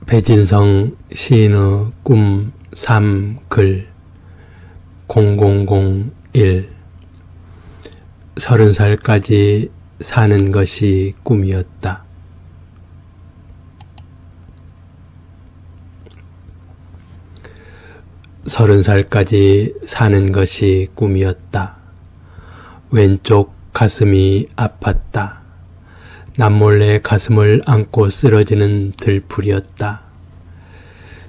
배진성 시인의 꿈 3글 0001 30살까지 사는 것이 꿈이었다. 서른 살까지 사는 것이 꿈이었다. 왼쪽 가슴이 아팠다. 남몰래 가슴을 안고 쓰러지는 들풀이었다.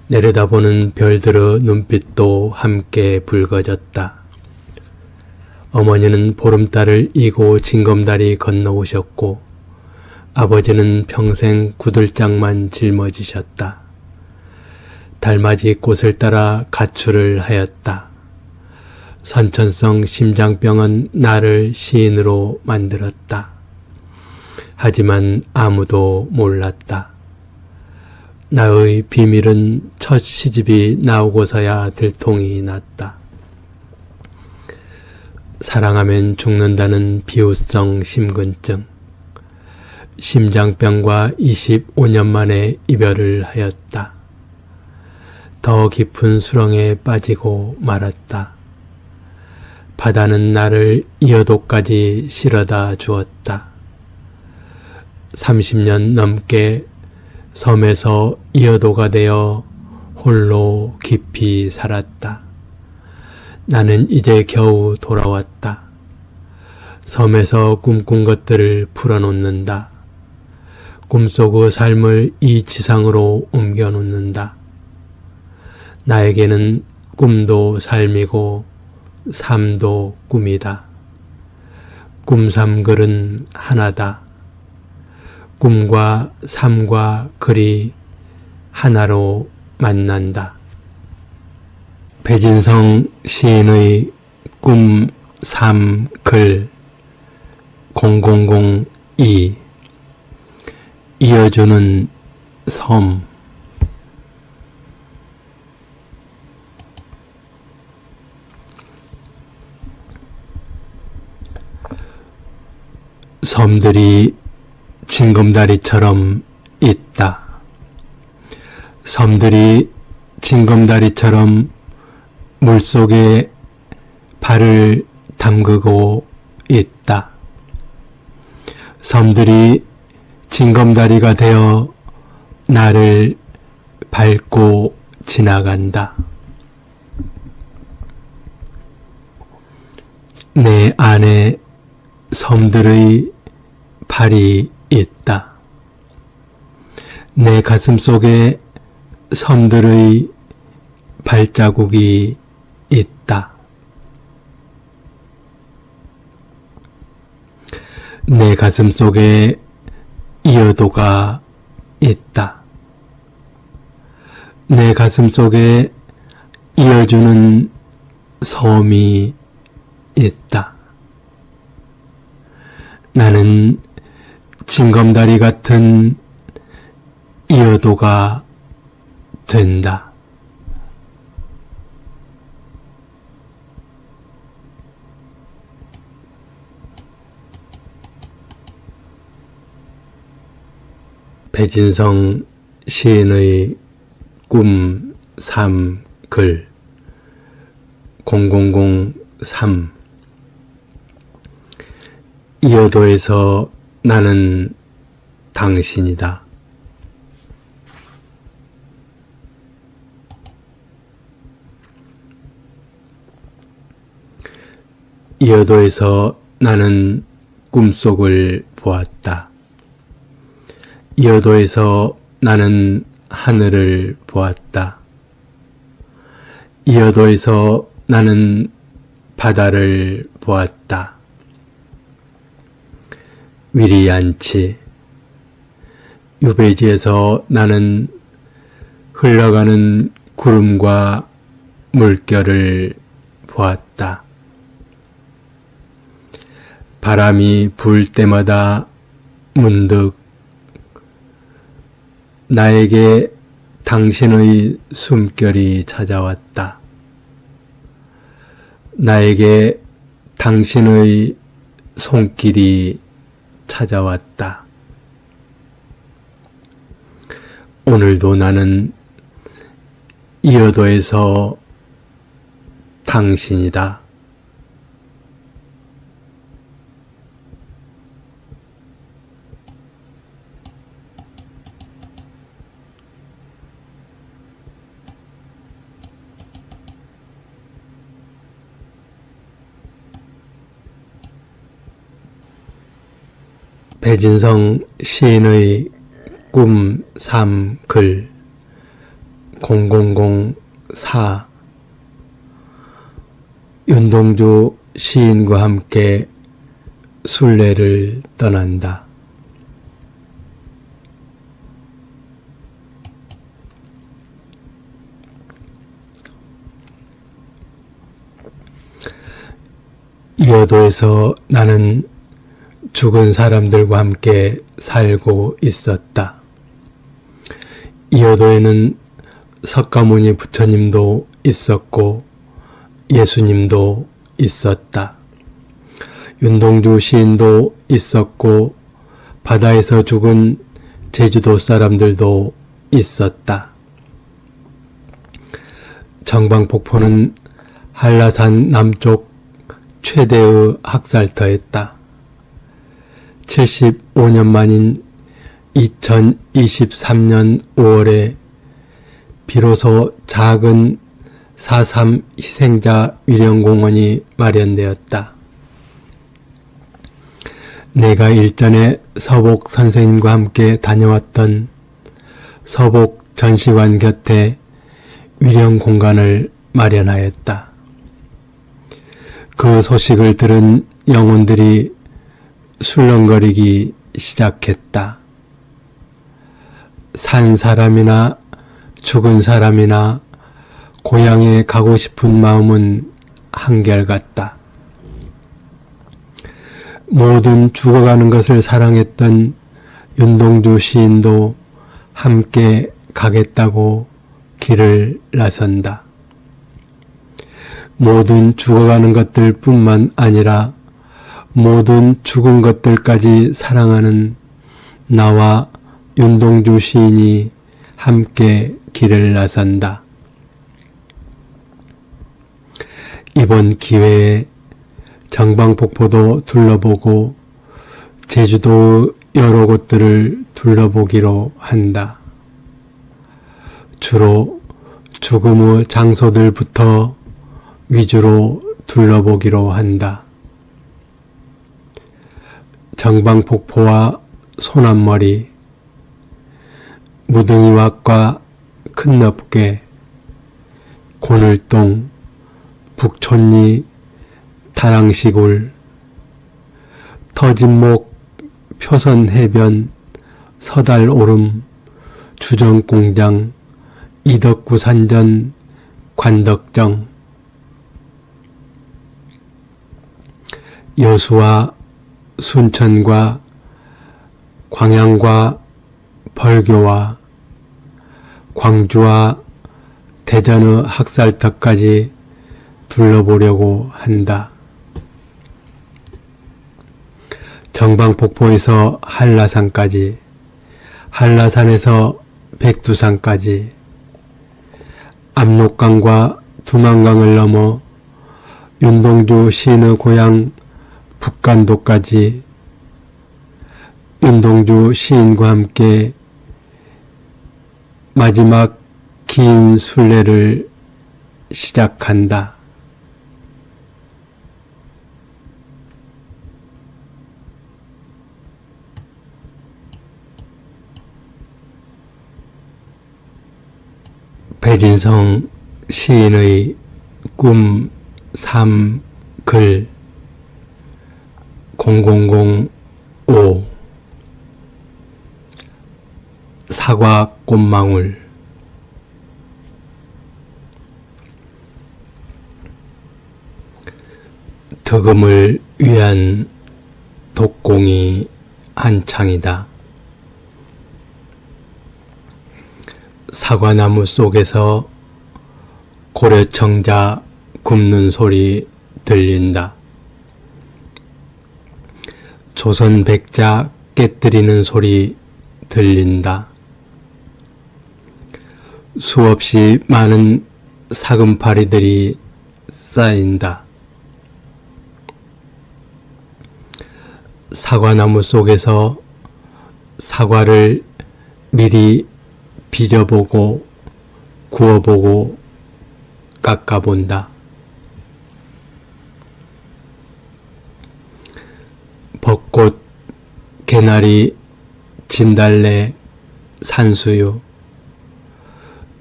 내려다보는 별들의 눈빛도 함께 붉어졌다. 어머니는 보름달을 이고 징검다리 건너오셨고 아버지는 평생 구들장만 짊어지셨다. 달맞이 꽃을 따라 가출을 하였다. 선천성 심장병은 나를 시인으로 만들었다. 하지만 아무도 몰랐다. 나의 비밀은 첫 시집이 나오고서야 들통이 났다. 사랑하면 죽는다는 비후성 심근증. 심장병과 25년 만에 이별을 하였다. 더 깊은 수렁에 빠지고 말았다. 바다는 나를 이어도까지 실어다 주었다. 30년 넘게 섬에서 이어도가 되어 홀로 깊이 살았다. 나는 이제 겨우 돌아왔다. 섬에서 꿈꾼 것들을 풀어놓는다. 꿈속의 삶을 이 지상으로 옮겨놓는다. 나에게는 꿈도 삶이고 삶도 꿈이다. 꿈 삼글은 하나다. 꿈과 삶과 글이 하나로 만난다. 배진성 시인의 꿈 3글 0002 이어주는 섬. 섬들이 징검다리처럼 있다. 섬들이 징검다리처럼 물속에 발을 담그고 있다. 섬들이 징검다리가 되어 나를 밟고 지나간다. 내 안에 섬들의 발이 있다. 내 가슴 속에 섬들의 발자국이 있다. 내 가슴 속에 이어도가 있다. 내 가슴 속에 이어주는 섬이 있다. 나는 징검다리 같은 이어도가 된다. 배진성 시인의 꿈 3글 0003 이어도에서 나는 당신이다. 이어도에서 나는 꿈속을 보았다. 이어도에서 나는 하늘을 보았다. 이어도에서 나는 바다를 보았다. 위리안치 유배지에서 나는 흘러가는 구름과 물결을 보았다. 바람이 불 때마다 문득 나에게 당신의 숨결이 찾아왔다. 나에게 당신의 손길이 찾아왔다. 오늘도 나는 이어도에서 당신이다. 배진성 시인의 꿈 3글 0004 윤동주 시인과 함께 순례를 떠난다. 이어도에서 나는 죽은 사람들과 함께 살고 있었다. 이어도에는 석가모니 부처님도 있었고 예수님도 있었다. 윤동주 시인도 있었고 바다에서 죽은 제주도 사람들도 있었다. 정방폭포는 한라산 남쪽 최대의 학살터였다. 75년 만인 2023년 5월에 비로소 작은 4.3 희생자 위령공원이 마련되었다. 내가 일전에 서복 선생님과 함께 다녀왔던 서복 전시관 곁에 위령공간을 마련하였다. 그 소식을 들은 영혼들이 술렁거리기 시작했다. 산 사람이나 죽은 사람이나 고향에 가고 싶은 마음은 한결같다. 모든 죽어가는 것을 사랑했던 윤동주 시인도 함께 가겠다고 길을 나선다. 모든 죽어가는 것들 뿐만 아니라 모든 죽은 것들까지 사랑하는 나와 윤동주 시인이 함께 길을 나선다. 이번 기회에 정방폭포도 둘러보고 제주도 여러 곳들을 둘러보기로 한다. 주로 죽음의 장소들부터 위주로 둘러보기로 한다. 정방폭포와 소남머리, 무등이왁과 큰넙괴, 고늘동, 북촌리, 다랑시골, 터진목, 표선해변, 서달오름, 주정공장, 이덕구 산전, 관덕정, 여수와 순천과 광양과 벌교와 광주와 대전의 학살터까지 둘러보려고 한다. 정방폭포에서 한라산까지, 한라산에서 백두산까지, 압록강과 두만강을 넘어 윤동주 시인의 고향 북간도까지 윤동주 시인과 함께 마지막 긴 순례를 시작한다. 배진성 시인의 꿈 3글 0005 사과 꽃망울. 덕음을 위한 독공이 한창이다. 사과나무 속에서 고려청자 굽는 소리 들린다. 조선 백자 깨뜨리는 소리 들린다. 수없이 많은 사금파리들이 쌓인다. 사과나무 속에서 사과를 미리 빚어보고 구워보고 깎아본다. 벚꽃, 개나리, 진달래, 산수유,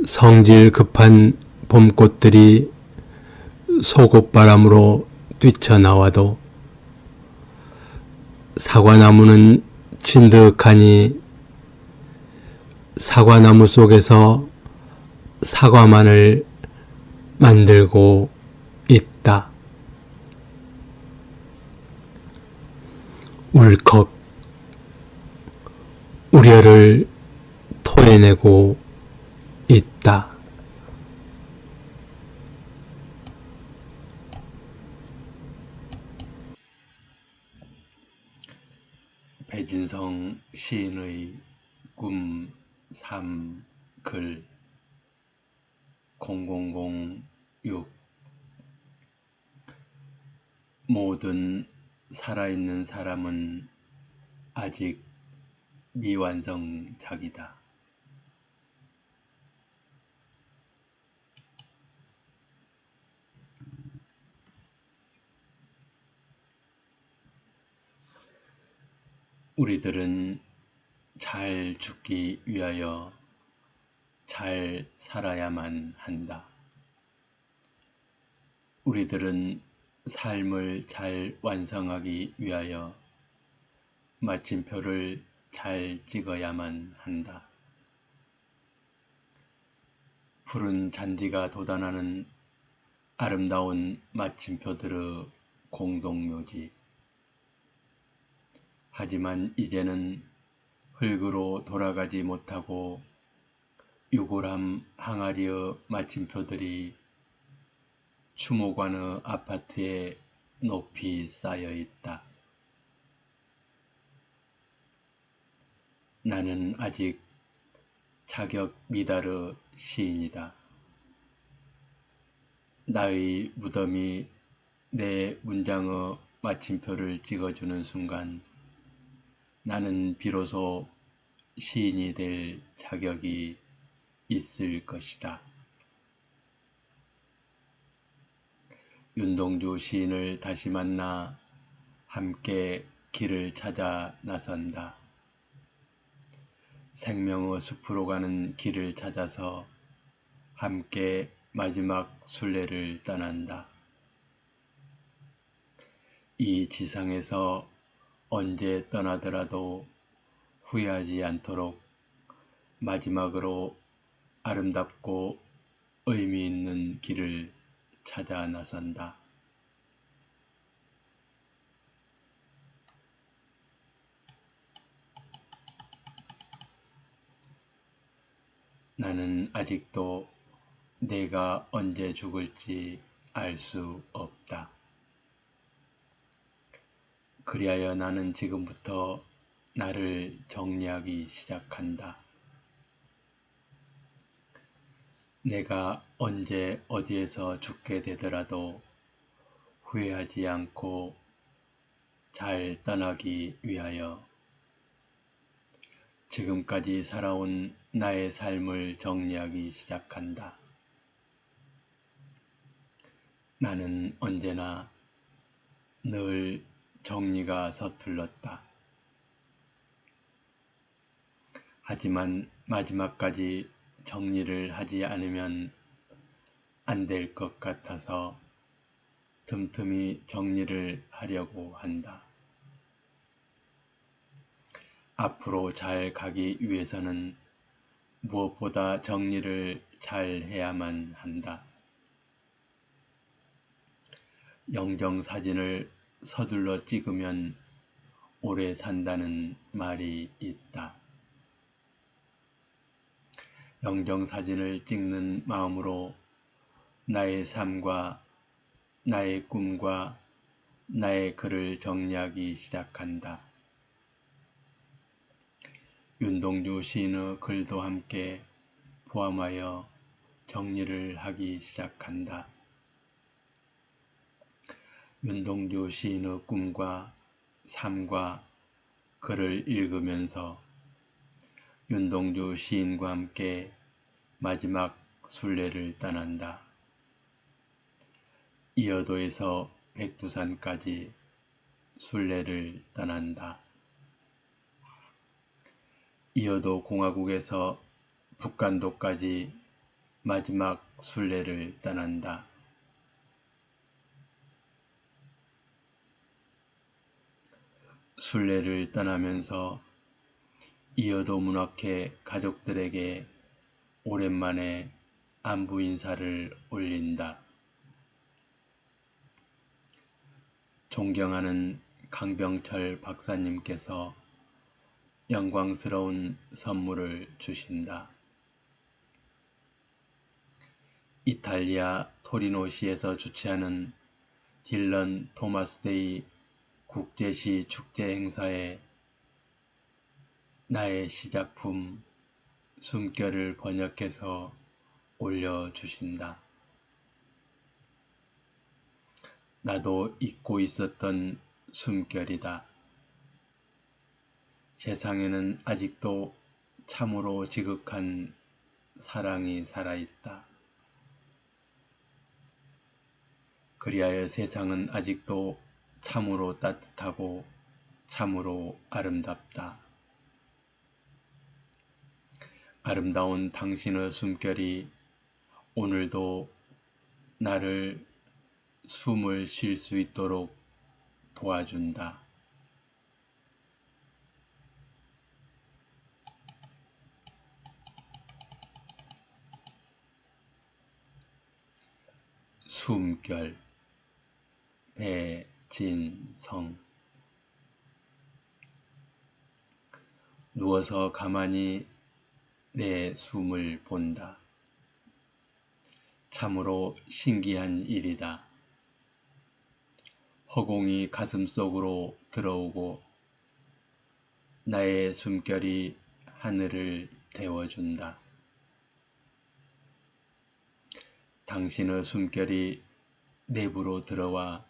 성질 급한 봄꽃들이 속옷바람으로 뛰쳐나와도 사과나무는 진득하니 사과나무 속에서 사과만을 만들고 있다. 울컥 우려를 토해내고 있다. 배진성 시인의 꿈 3 글 0006 모든 살아있는 사람은 아직 미완성작이다. 우리들은 잘 죽기 위하여 잘 살아야만 한다. 우리들은 삶을 잘 완성하기 위하여 마침표를 잘 찍어야만 한다. 푸른 잔디가 돋아나는 아름다운 마침표들의 공동묘지. 하지만 이제는 흙으로 돌아가지 못하고 유골함 항아리의 마침표들이 추모관의 아파트에 높이 쌓여 있다. 나는 아직 자격 미달의 시인이다. 나의 무덤이 내 문장의 마침표를 찍어주는 순간 나는 비로소 시인이 될 자격이 있을 것이다. 윤동주 시인을 다시 만나 함께 길을 찾아 나선다. 생명의 숲으로 가는 길을 찾아서 함께 마지막 순례를 떠난다. 이 지상에서 언제 떠나더라도 후회하지 않도록 마지막으로 아름답고 의미 있는 길을 찾아 나선다. 나는 아직도 내가 언제 죽을지 알 수 없다. 그리하여 나는 지금부터 나를 정리하기 시작한다. 내가 언제 어디에서 죽게 되더라도 후회하지 않고 잘 떠나기 위하여 지금까지 살아온 나의 삶을 정리하기 시작한다. 나는 언제나 늘 정리가 서툴렀다. 하지만 마지막까지 정리를 하지 않으면 안 될 것 같아서 틈틈이 정리를 하려고 한다. 앞으로 잘 가기 위해서는 무엇보다 정리를 잘 해야만 한다. 영정사진을 서둘러 찍으면 오래 산다는 말이 있다. 영정사진을 찍는 마음으로 나의 삶과 나의 꿈과 나의 글을 정리하기 시작한다. 윤동주 시인의 글도 함께 포함하여 정리를 하기 시작한다. 윤동주 시인의 꿈과 삶과 글을 읽으면서 윤동주 시인과 함께 마지막 순례를 떠난다. 이어도에서 백두산까지 순례를 떠난다. 이어도 공화국에서 북간도까지 마지막 순례를 떠난다. 순례를 떠나면서 이어도 문학회 가족들에게 오랜만에 안부 인사를 올린다. 존경하는 강병철 박사님께서 영광스러운 선물을 주신다. 이탈리아 토리노시에서 주최하는 딜런 토마스데이 국제시 축제 행사에 나의 시작품 숨결을 번역해서 올려주신다. 나도 잊고 있었던 숨결이다. 세상에는 아직도 참으로 지극한 사랑이 살아있다. 그리하여 세상은 아직도 참으로 따뜻하고 참으로 아름답다. 아름다운 당신의 숨결이 오늘도 나를 숨을 쉴 수 있도록 도와준다. 숨결 배진성. 누워서 가만히 내 숨을 본다. 참으로 신기한 일이다. 허공이 가슴속으로 들어오고 나의 숨결이 하늘을 데워준다. 당신의 숨결이 내부로 들어와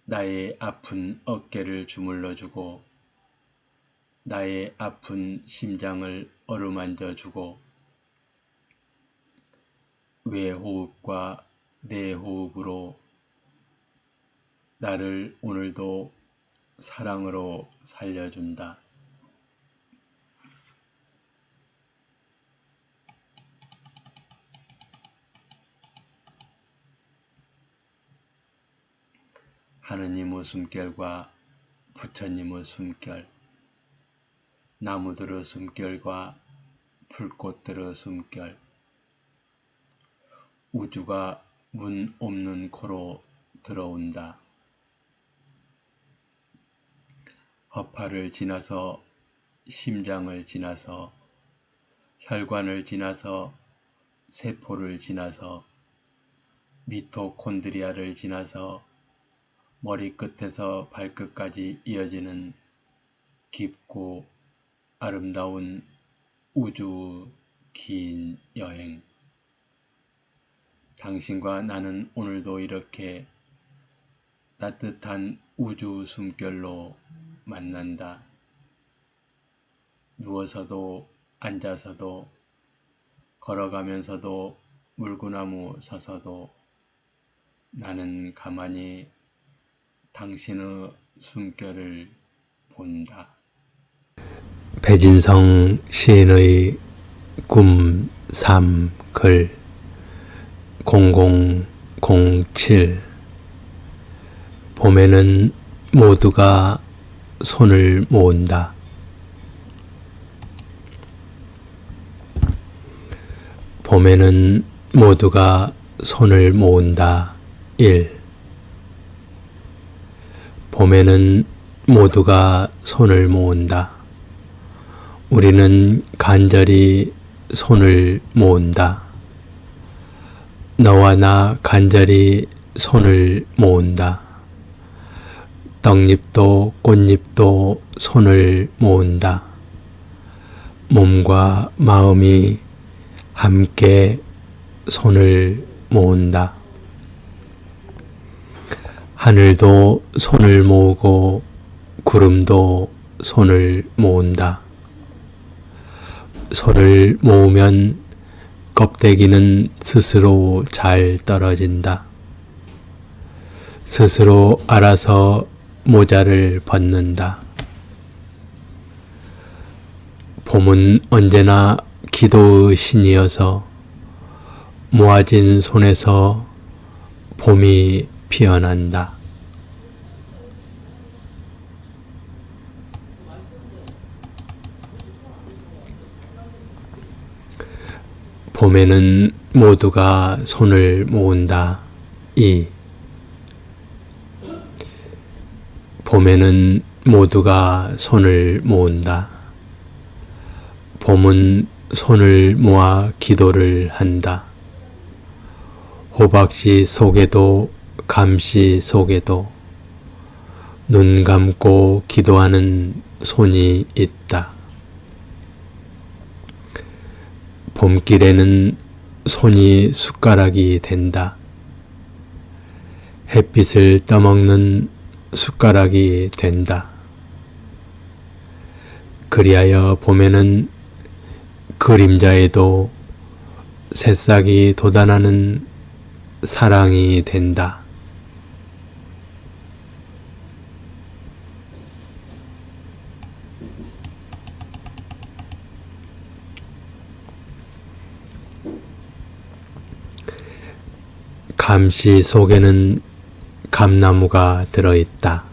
나의 아픈 어깨를 주물러주고 나의 아픈 심장을 어루만져주고 외호흡과 내호흡으로 나를 오늘도 사랑으로 살려준다. 하느님의 숨결과 부처님의 숨결, 나무들의 숨결과 풀꽃들의 숨결, 우주가 문 없는 코로 들어온다. 허파를 지나서 심장을 지나서 혈관을 지나서 세포를 지나서 미토콘드리아를 지나서 머리끝에서 발끝까지 이어지는 깊고 아름다운 우주 긴 여행. 당신과 나는 오늘도 이렇게 따뜻한 우주 숨결로 만난다. 누워서도 앉아서도 걸어가면서도 물구나무 서서도 나는 가만히 당신의 숨결을 본다. 배진성 시인의 꿈, 삶, 글 0007. 봄에는 모두가 손을 모은다. 봄에는 모두가 손을 모은다. 1. 봄에는 모두가 손을 모은다. 우리는 간절히 손을 모은다. 너와 나 간절히 손을 모은다. 떡잎도 꽃잎도 손을 모은다. 몸과 마음이 함께 손을 모은다. 하늘도 손을 모으고 구름도 손을 모은다. 손을 모으면 껍데기는 스스로 잘 떨어진다. 스스로 알아서 모자를 벗는다. 봄은 언제나 기도의 신이어서 모아진 손에서 봄이 피어난다. 봄에는 모두가 손을 모은다. 봄에는 모두가 손을 모은다. 봄은 손을 모아 기도를 한다. 호박씨 속에도 감씨 속에도 눈 감고 기도하는 손이 있다. 봄길에는 손이 숟가락이 된다. 햇빛을 떠먹는 숟가락이 된다. 그리하여 봄에는 그림자에도 새싹이 돋아나는 사랑이 된다. 감씨 속에는 감나무가 들어있다.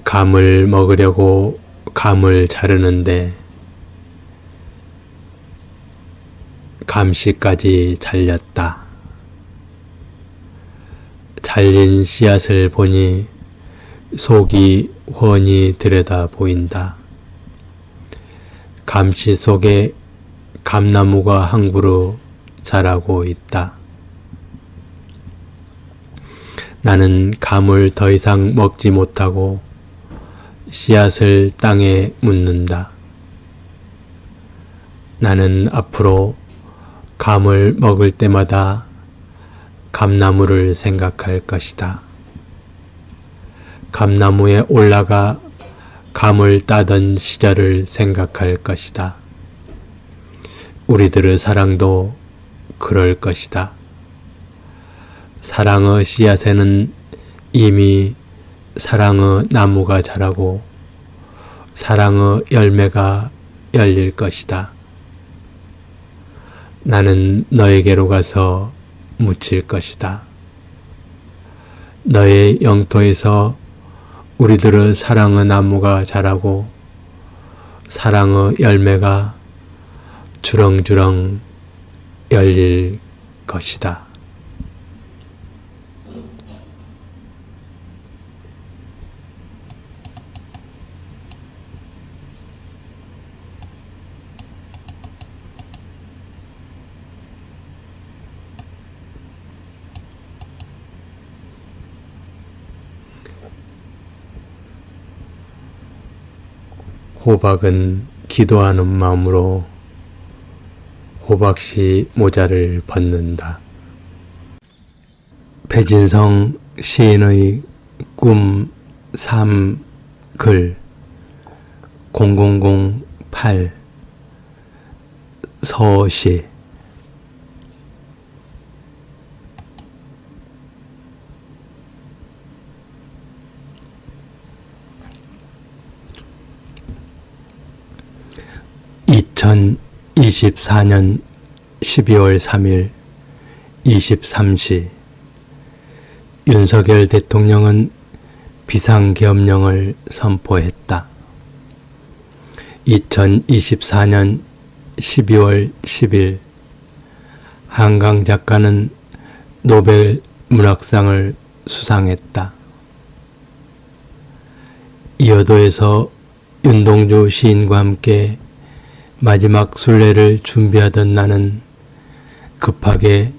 감을 먹으려고 감을 자르는데 감씨까지 잘렸다. 잘린 씨앗을 보니 속이 훤히 들여다 보인다. 감씨 속에 감나무가 한 그루 자라고 있다. 나는 감을 더 이상 먹지 못하고 씨앗을 땅에 묻는다. 나는 앞으로 감을 먹을 때마다 감나무를 생각할 것이다. 감나무에 올라가 감을 따던 시절을 생각할 것이다. 우리들의 사랑도 그럴 것이다. 사랑의 씨앗에는 이미 사랑의 나무가 자라고 사랑의 열매가 열릴 것이다. 나는 너에게로 가서 묻힐 것이다. 너의 영토에서 우리들의 사랑의 나무가 자라고 사랑의 열매가 주렁주렁 열릴 것이다. 호박은 기도하는 마음으로 호박씨 모자를 벗는다. 배진성 시인의 꿈 3 글 0008 서시 2024년 12월 3일 23시 윤석열 대통령은 비상계엄령을 선포했다. 2024년 12월 10일 한강 작가는 노벨 문학상을 수상했다. 이어도에서 윤동주 시인과 함께 마지막 순례를 준비하던 나는 급하게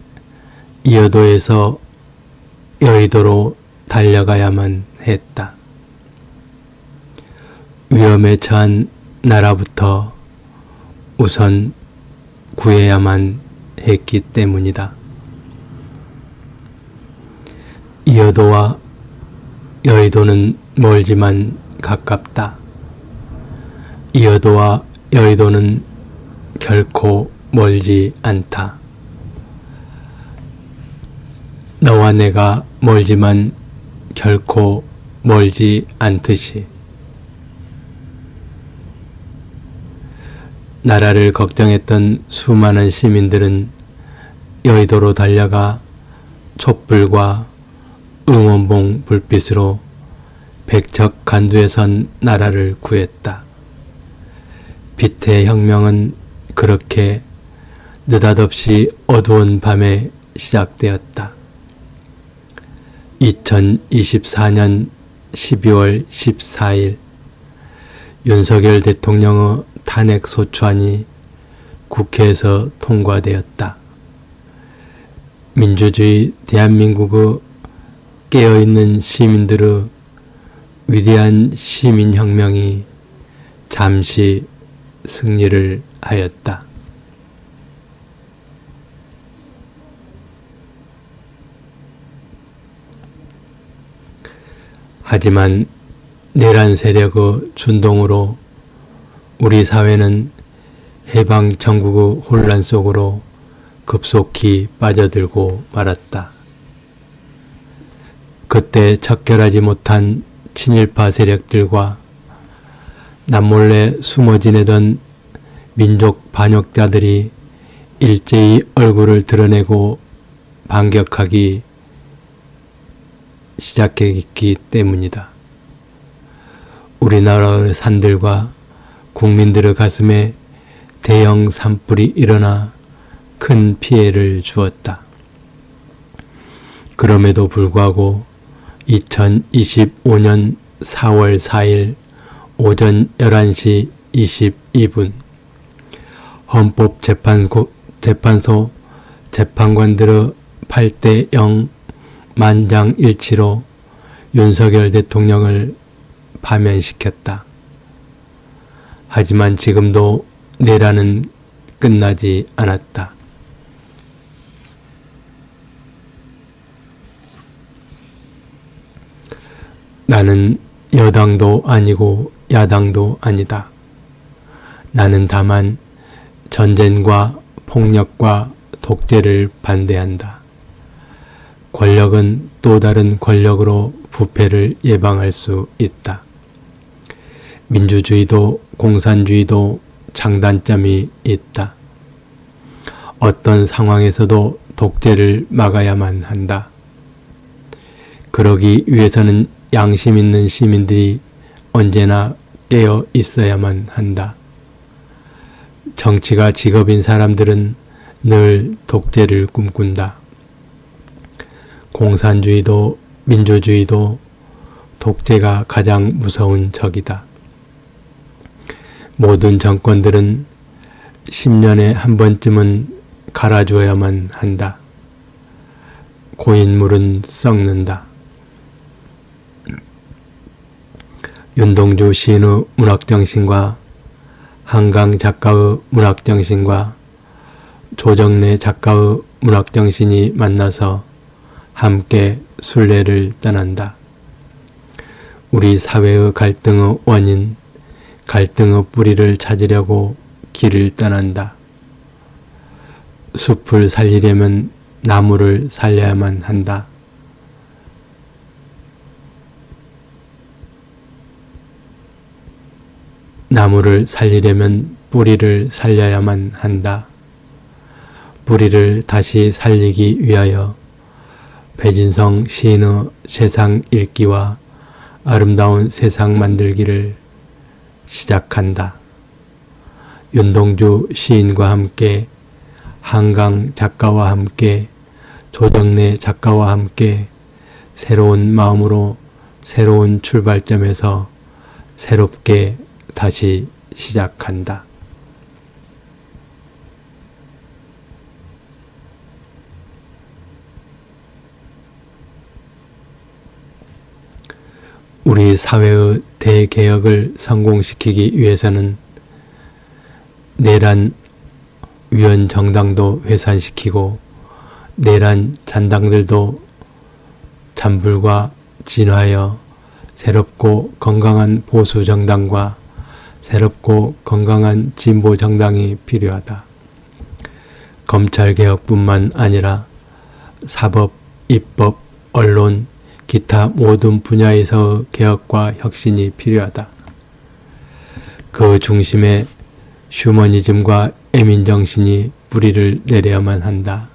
이어도에서 여의도로 달려가야만 했다. 위험에 처한 나라부터 우선 구해야만 했기 때문이다. 이어도와 여의도는 멀지만 가깝다. 이어도와 여의도는 결코 멀지 않다. 너와 내가 멀지만 결코 멀지 않듯이 나라를 걱정했던 수많은 시민들은 여의도로 달려가 촛불과 응원봉 불빛으로 백척 간두에 선 나라를 구했다. 빛의 혁명은 그렇게 느닷없이 어두운 밤에 시작되었다. 2024년 12월 14일 윤석열 대통령의 탄핵소추안이 국회에서 통과되었다. 민주주의 대한민국의 깨어있는 시민들의 위대한 시민혁명이 잠시 승리를 하였다. 하지만 내란 세력의 준동으로 우리 사회는 해방 전국의 혼란 속으로 급속히 빠져들고 말았다. 그때 척결하지 못한 친일파 세력들과 남몰래 숨어 지내던 민족 반역자들이 일제히 얼굴을 드러내고 반격하기 시작했기 때문이다. 우리나라의 산들과 국민들의 가슴에 대형 산불이 일어나 큰 피해를 주었다. 그럼에도 불구하고 2025년 4월 4일 오전 11시 22분 헌법재판소 재판관들의 8대0 만장일치로 윤석열 대통령을 파면시켰다. 하지만 지금도 내란은 끝나지 않았다. 나는 여당도 아니고 야당도 아니다. 나는 다만 전쟁과 폭력과 독재를 반대한다. 권력은 또 다른 권력으로 부패를 예방할 수 있다. 민주주의도 공산주의도 장단점이 있다. 어떤 상황에서도 독재를 막아야만 한다. 그러기 위해서는 양심 있는 시민들이 언제나 깨어 있어야만 한다. 정치가 직업인 사람들은 늘 독재를 꿈꾼다. 공산주의도 민주주의도 독재가 가장 무서운 적이다. 모든 정권들은 10년에 한 번쯤은 갈아주어야만 한다. 고인물은 썩는다. 윤동주 시인의 문학정신과 한강 작가의 문학정신과 조정래 작가의 문학정신이 만나서 함께 순례를 떠난다. 우리 사회의 갈등의 원인, 갈등의 뿌리를 찾으려고 길을 떠난다. 숲을 살리려면 나무를 살려야만 한다. 나무를 살리려면 뿌리를 살려야만 한다. 뿌리를 다시 살리기 위하여 배진성 시인의 세상 읽기와 아름다운 세상 만들기를 시작한다. 윤동주 시인과 함께 한강 작가와 함께 조정래 작가와 함께 새로운 마음으로 새로운 출발점에서 새롭게 다시 시작한다. 우리 사회의 대개혁을 성공시키기 위해서는 내란 위원 정당도 해산시키고 내란 잔당들도 잔불과 진화하여 새롭고 건강한 보수 정당과 새롭고 건강한 진보 정당이 필요하다. 검찰개혁뿐만 아니라 사법, 입법, 언론, 기타 모든 분야에서의 개혁과 혁신이 필요하다. 그 중심에 휴머니즘과 애민정신이 뿌리를 내려야만 한다.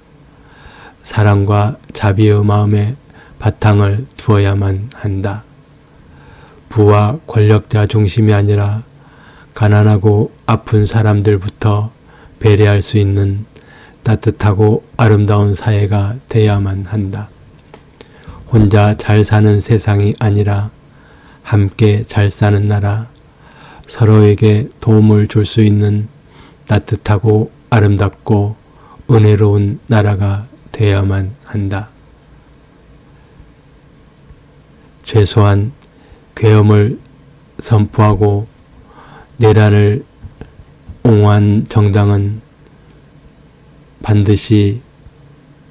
사랑과 자비의 마음에 바탕을 두어야만 한다. 부와 권력자 중심이 아니라 가난하고 아픈 사람들부터 배려할 수 있는 따뜻하고 아름다운 사회가 되어야만 한다. 혼자 잘 사는 세상이 아니라 함께 잘 사는 나라, 서로에게 도움을 줄 수 있는 따뜻하고 아름답고 은혜로운 나라가 되어야만 한다. 최소한 계엄을 선포하고 내란을 옹호한 정당은 반드시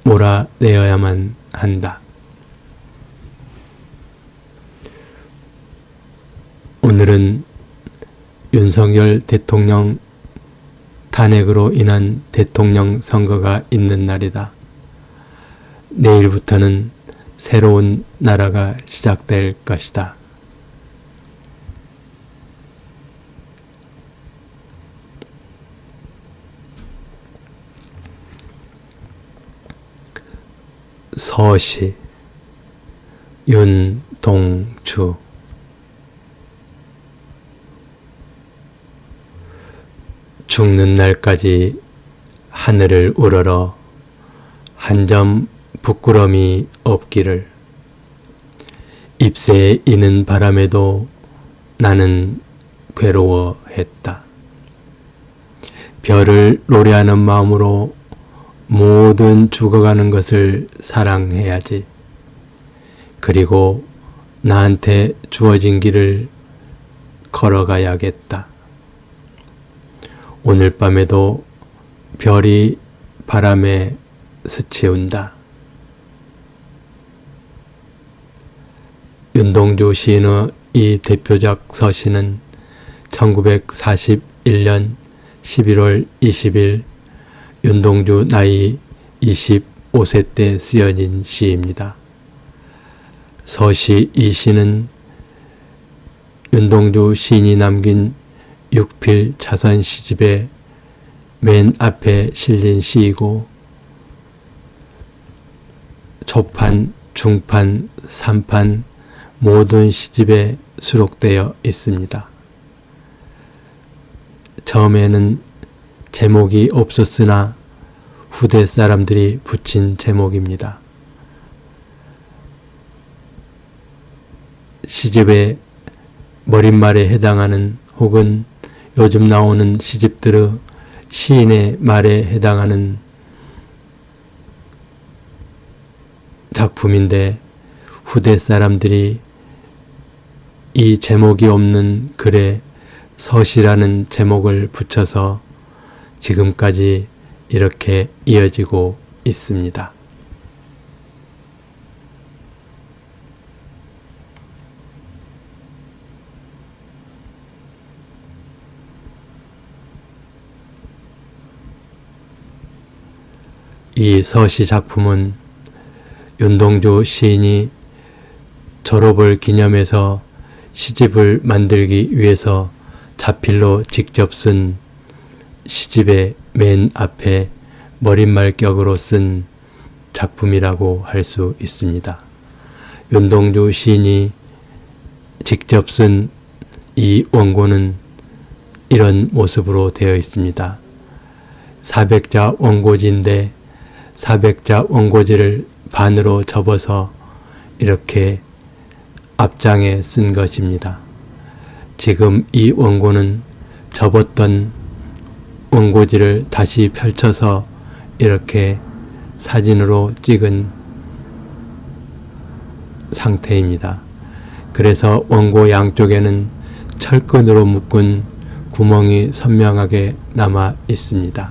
몰아내어야만 한다. 오늘은 윤석열 대통령 탄핵으로 인한 대통령 선거가 있는 날이다. 내일부터는 새로운 나라가 시작될 것이다. 서시 윤동주 죽는 날까지 하늘을 우러러 한 점 부끄럼이 없기를. 잎새에 이는 바람에도 나는 괴로워했다. 별을 노래하는 마음으로 모든 죽어가는 것을 사랑해야지. 그리고 나한테 주어진 길을 걸어가야겠다. 오늘 밤에도 별이 바람에 스치운다. 윤동주 시인의 이 대표작 서시는 1941년 11월 20일 윤동주 나이 25세 때 쓰여진 시입니다. 서시 이 시는 윤동주 시인이 남긴 6필 자선 시집의 맨 앞에 실린 시이고 초판, 중판, 3판 모든 시집에 수록되어 있습니다. 처음에는 제목이 없었으나 후대 사람들이 붙인 제목입니다. 시집의 머릿말에 해당하는 혹은 요즘 나오는 시집들의 시인의 말에 해당하는 작품인데 후대 사람들이 이 제목이 없는 글에 서시라는 제목을 붙여서 지금까지 이렇게 이어지고 있습니다. 이 서시 작품은 윤동주 시인이 졸업을 기념해서 시집을 만들기 위해서 자필로 직접 쓴 시집의 맨 앞에 머릿말격으로 쓴 작품이라고 할 수 있습니다. 윤동주 시인이 직접 쓴 이 원고는 이런 모습으로 되어 있습니다. 400자 원고지인데 400자 원고지를 반으로 접어서 이렇게 앞장에 쓴 것입니다. 지금 이 원고는 접었던 원고지를 다시 펼쳐서 이렇게 사진으로 찍은 상태입니다. 그래서 원고 양쪽에는 철근으로 묶은 구멍이 선명하게 남아 있습니다.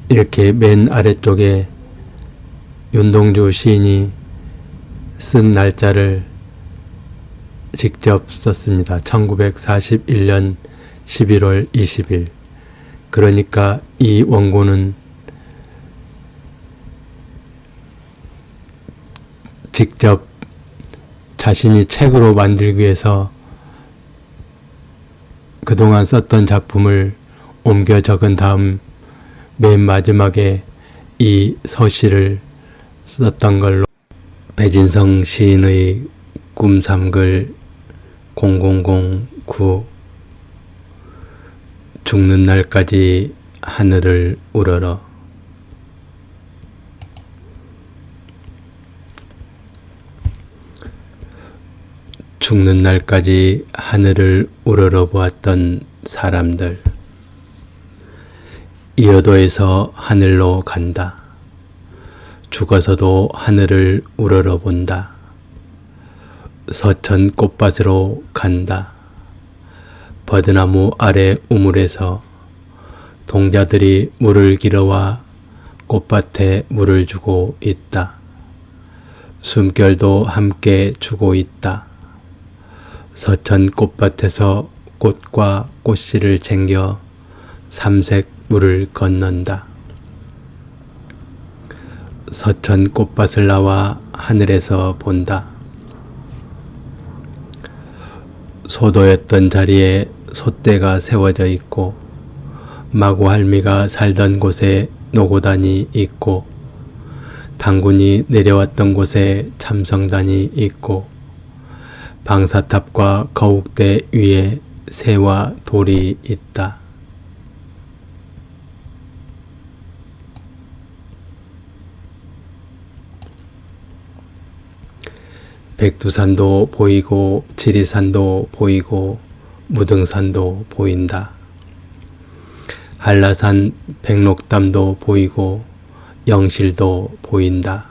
이렇게 맨 아래쪽에 윤동주 시인이 쓴 날짜를 직접 썼습니다. 1941년 11월 20일. 그러니까 이 원고는 직접 자신이 책으로 만들기 위해서 그동안 썼던 작품을 옮겨 적은 다음 맨 마지막에 이 서시를 썼던 걸로 배진성 시인의 꿈삼글 0009 죽는 날까지 하늘을 우러러. 죽는 날까지 하늘을 우러러 보았던 사람들. 이어도에서 하늘로 간다. 죽어서도 하늘을 우러러 본다. 서천 꽃밭으로 간다. 버드나무 아래 우물에서 동자들이 물을 길어와 꽃밭에 물을 주고 있다. 숨결도 함께 주고 있다. 서천 꽃밭에서 꽃과 꽃씨를 챙겨 삼색 물을 건넌다. 서천 꽃밭을 나와 하늘에서 본다. 소도였던 자리에 솥대가 세워져 있고 마구 할미가 살던 곳에 노고단이 있고 당군이 내려왔던 곳에 참성단이 있고 방사탑과 거욱대 위에 새와 돌이 있다. 백두산도 보이고 지리산도 보이고 무등산도 보인다. 한라산 백록담도 보이고 영실도 보인다.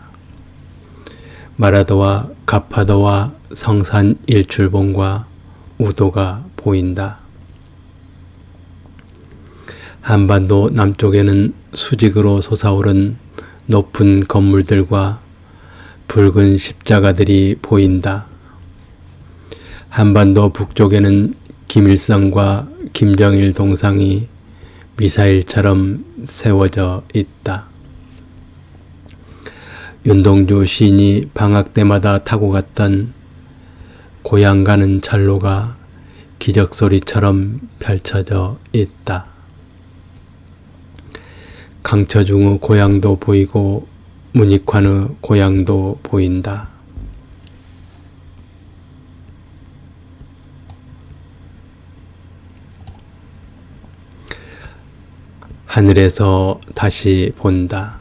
마라도와 가파도와 성산 일출봉과 우도가 보인다. 한반도 남쪽에는 수직으로 솟아오른 높은 건물들과 붉은 십자가들이 보인다. 한반도 북쪽에는 김일성과 김정일 동상이 미사일처럼 세워져 있다. 윤동주 시인이 방학 때마다 타고 갔던 고향 가는 철로가 기적소리처럼 펼쳐져 있다. 강처중의 고향도 보이고 문익환의 고향도 보인다. 하늘에서 다시 본다.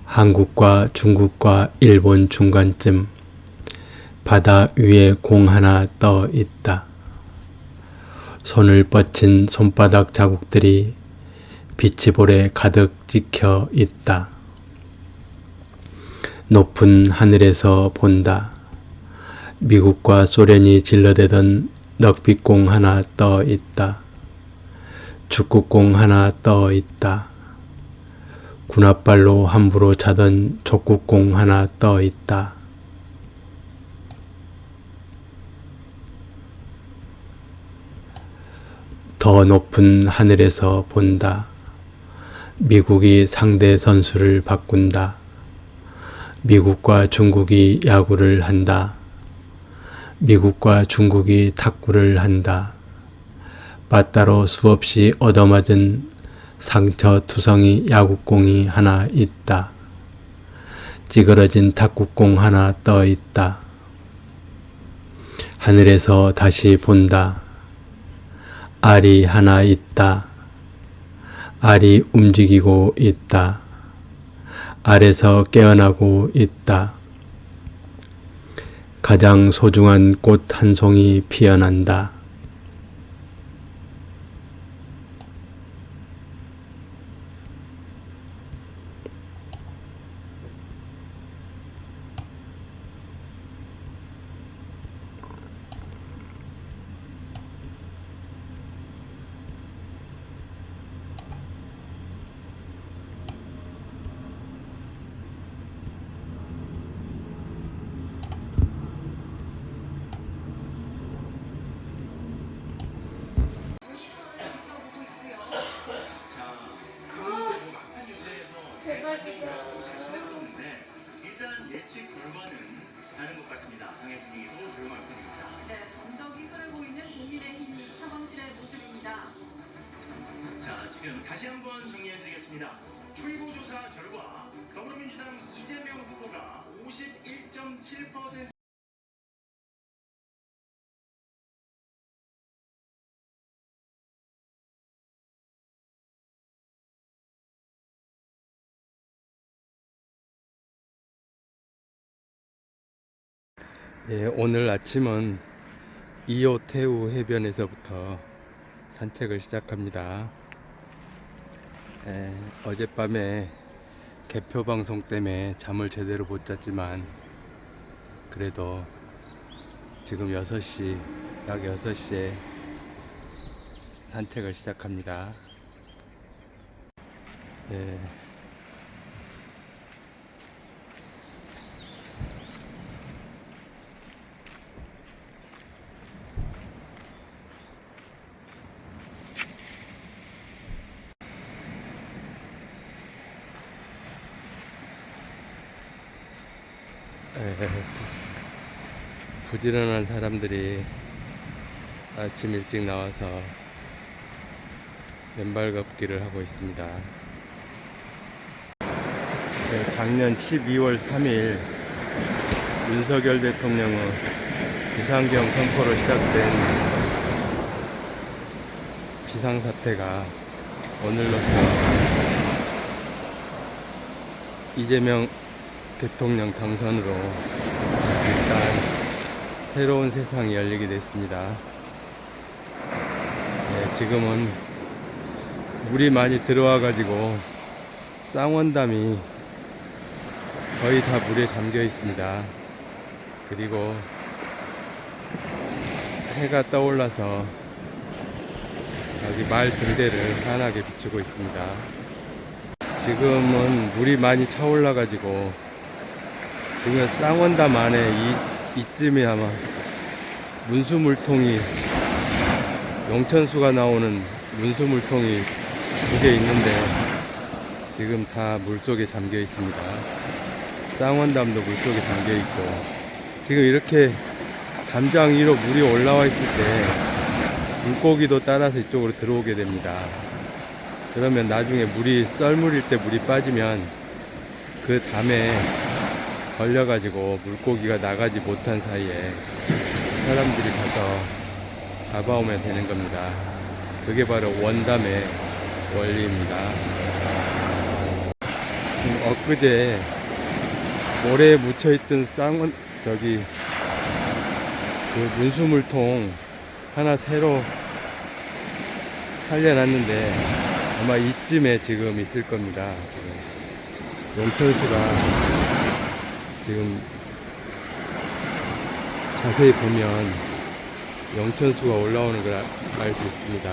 한국과 중국과 일본 중간쯤 바다 위에 공 하나 떠 있다. 손을 뻗친 손바닥 자국들이 비치볼에 가득 찍혀 있다. 높은 하늘에서 본다. 미국과 소련이 질러대던 럭비공 하나 떠 있다. 축구공 하나 떠 있다. 군홧발로 함부로 차던 족구공 하나 떠 있다. 더 높은 하늘에서 본다. 미국이 상대 선수를 바꾼다. 미국과 중국이 야구를 한다. 미국과 중국이 탁구를 한다. 빠따로 수없이 얻어맞은 상처투성이 야구공이 하나 있다. 찌그러진 탁구공 하나 떠 있다. 하늘에서 다시 본다. 알이 하나 있다. 알이 움직이고 있다. 알에서 깨어나고 있다. 가장 소중한 꽃 한 송이 피어난다. 잘 지냈었는데 일단 예측 결과는 다른 것 같습니다. 당의 분위기도 조용할 뿐입니다. 네, 정적이 흐를 보이는 국민의힘 상황실의 모습입니다. 자, 지금 다시 한번 정리해드리겠습니다. 출구조사 결과 더불어민주당 이재명 후보가 51.7%. 예, 오늘 아침은 이호 태우 해변에서부터 산책을 시작합니다. 어젯밤에 개표 방송 때문에 잠을 제대로 못 잤지만 그래도 지금 6시, 약 6시에 산책을 시작합니다. 예. 부지런한 사람들이 아침 일찍 나와서 맨발 걷기를 하고 있습니다. 작년 12월 3일 윤석열 대통령의 비상경 선포로 시작된 비상사태가 오늘로서 이재명 대통령 당선으로 일단 새로운 세상이 열리게 됐습니다. 지금은 물이 많이 들어와 가지고 쌍원담이 거의 다 물에 잠겨 있습니다. 그리고 해가 떠올라서 여기 말 등대를 환하게 비추고 있습니다. 지금은 물이 많이 차올라 가지고 지금 쌍원담 안에 이쯤에 아마 문수물통이 용천수가 나오는 문수물통이 2개 있는데 지금 다 물속에 잠겨 있습니다. 쌍원담도 물속에 잠겨 있고 지금 이렇게 담장 위로 물이 올라와 있을 때 물고기도 따라서 이쪽으로 들어오게 됩니다. 그러면 나중에 물이 썰물일 때 물이 빠지면 그 담에 걸려가지고 물고기가 나가지 못한 사이에 사람들이 가서 잡아오면 되는 겁니다. 그게 바로 원담의 원리입니다. 지금 엊그제 모래에 묻혀있던 그 문수물통 하나 새로 살려놨는데 아마 이쯤에 지금 있을 겁니다. 용천수가 지금 자세히 보면 용천수가 올라오는 걸 알 수 있습니다.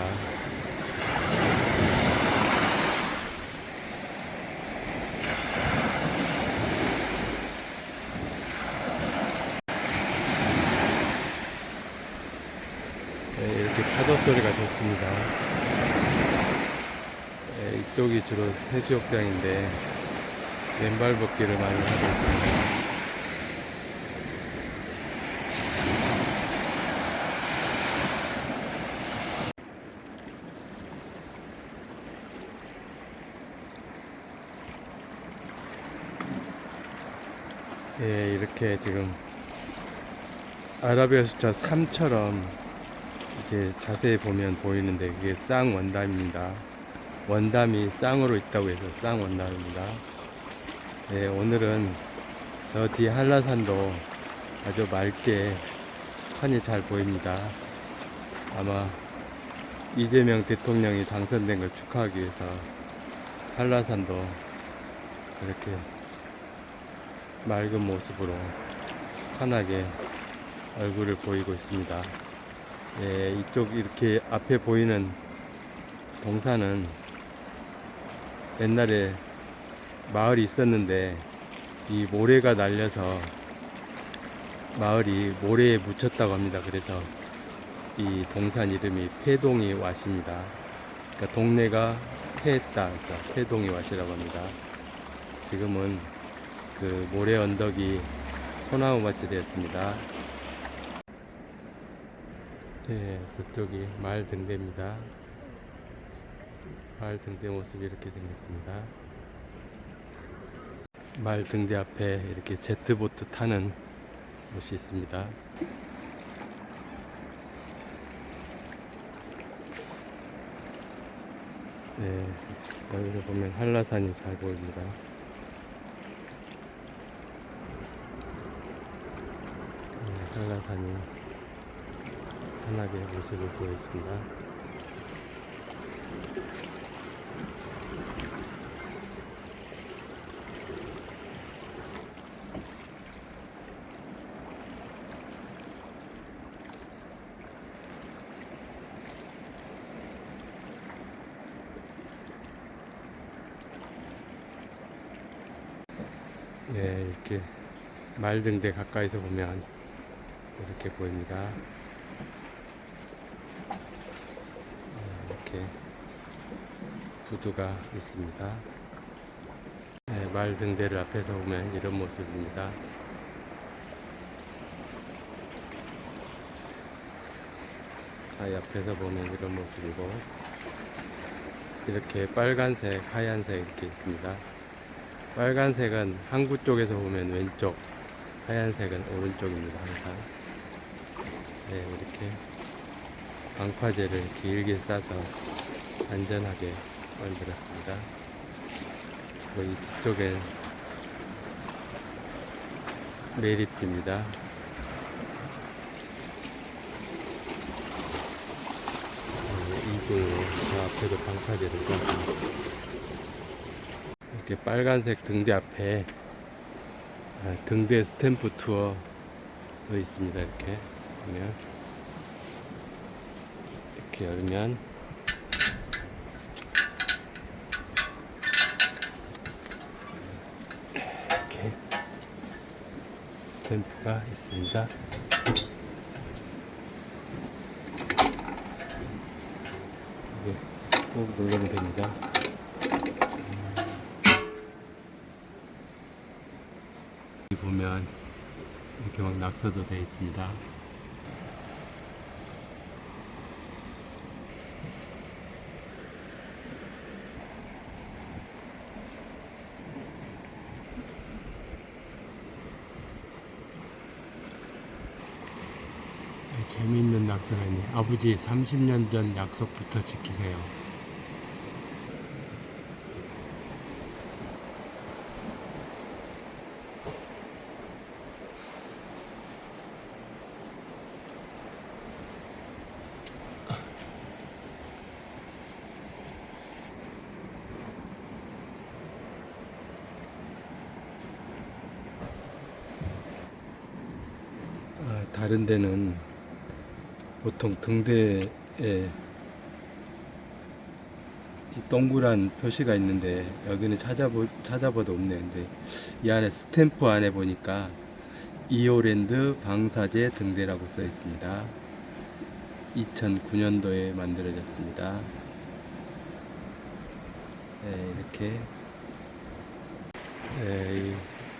이렇게 파도 소리가 좋습니다. 이쪽이 주로 해수욕장인데 맨발 걷기를 많이 하고 있습니다. 이렇게 지금 아라비아 숫자 3처럼 이렇게 자세히 보면 보이는데 그게 쌍원담입니다. 원담이 쌍으로 있다고 해서 쌍원담입니다. 오늘은 저 뒤에 한라산도 아주 맑게 산이 잘 보입니다. 아마 이재명 대통령이 당선된 걸 축하하기 위해서 한라산도 이렇게 맑은 모습으로 환하게 얼굴을 보이고 있습니다. 이쪽 이렇게 앞에 보이는 동산은 옛날에 마을이 있었는데 이 모래가 날려서 마을이 모래에 묻혔다고 합니다. 그래서 이 동산 이름이 폐동이 왓입니다. 그러니까 동네가 폐했다. 그러니까 폐동이 왓이라고 합니다. 지금은 그 모래 언덕이 소나무 밭이 되었습니다. 네, 저쪽이 마을 등대입니다. 마을 등대 모습이 이렇게 생겼습니다. 마을 등대 앞에 이렇게 제트보트 타는 곳이 있습니다. 네, 여기서 보면 한라산이 잘 보입니다. 네, 한라산이 환하게 모습을 보여있습니다. 네, 이렇게 말등대 가까이서 보면 이렇게 보입니다. 이렇게 구두가 있습니다. 네, 말등대를 앞에서 보면 이런 모습입니다. 앞에서 보면 이런 모습이고, 이렇게 빨간색, 하얀색 이렇게 있습니다. 빨간색은 항구 쪽에서 보면 왼쪽, 하얀색은 오른쪽입니다. 항상. 네, 이렇게 방파제를 길게 싸서 안전하게 만들었습니다. 이 뒤쪽엔 메리트입니다. 이중으로 저 앞에도 방파제를 쌌습니다. 이렇게 빨간색 등대 앞에 등대 스탬프 투어도 있습니다. 이렇게 보면, 이렇게 열면 이렇게 스탬프가 있습니다. 이게 꾹 누르면 됩니다. 여기 보면 이렇게 막 낙서도 되어 있습니다. 재미있는 낙서가 있네. 아버지 30년 전 약속부터 지키세요. 다른 데는 보통 등대에 이 동그란 표시가 있는데 여기는 찾아봐도 없네. 근데 이 안에 스탬프 안에 보니까 이오랜드 방사제 등대라고 써 있습니다. 2009년도에 만들어졌습니다. 네, 이렇게 이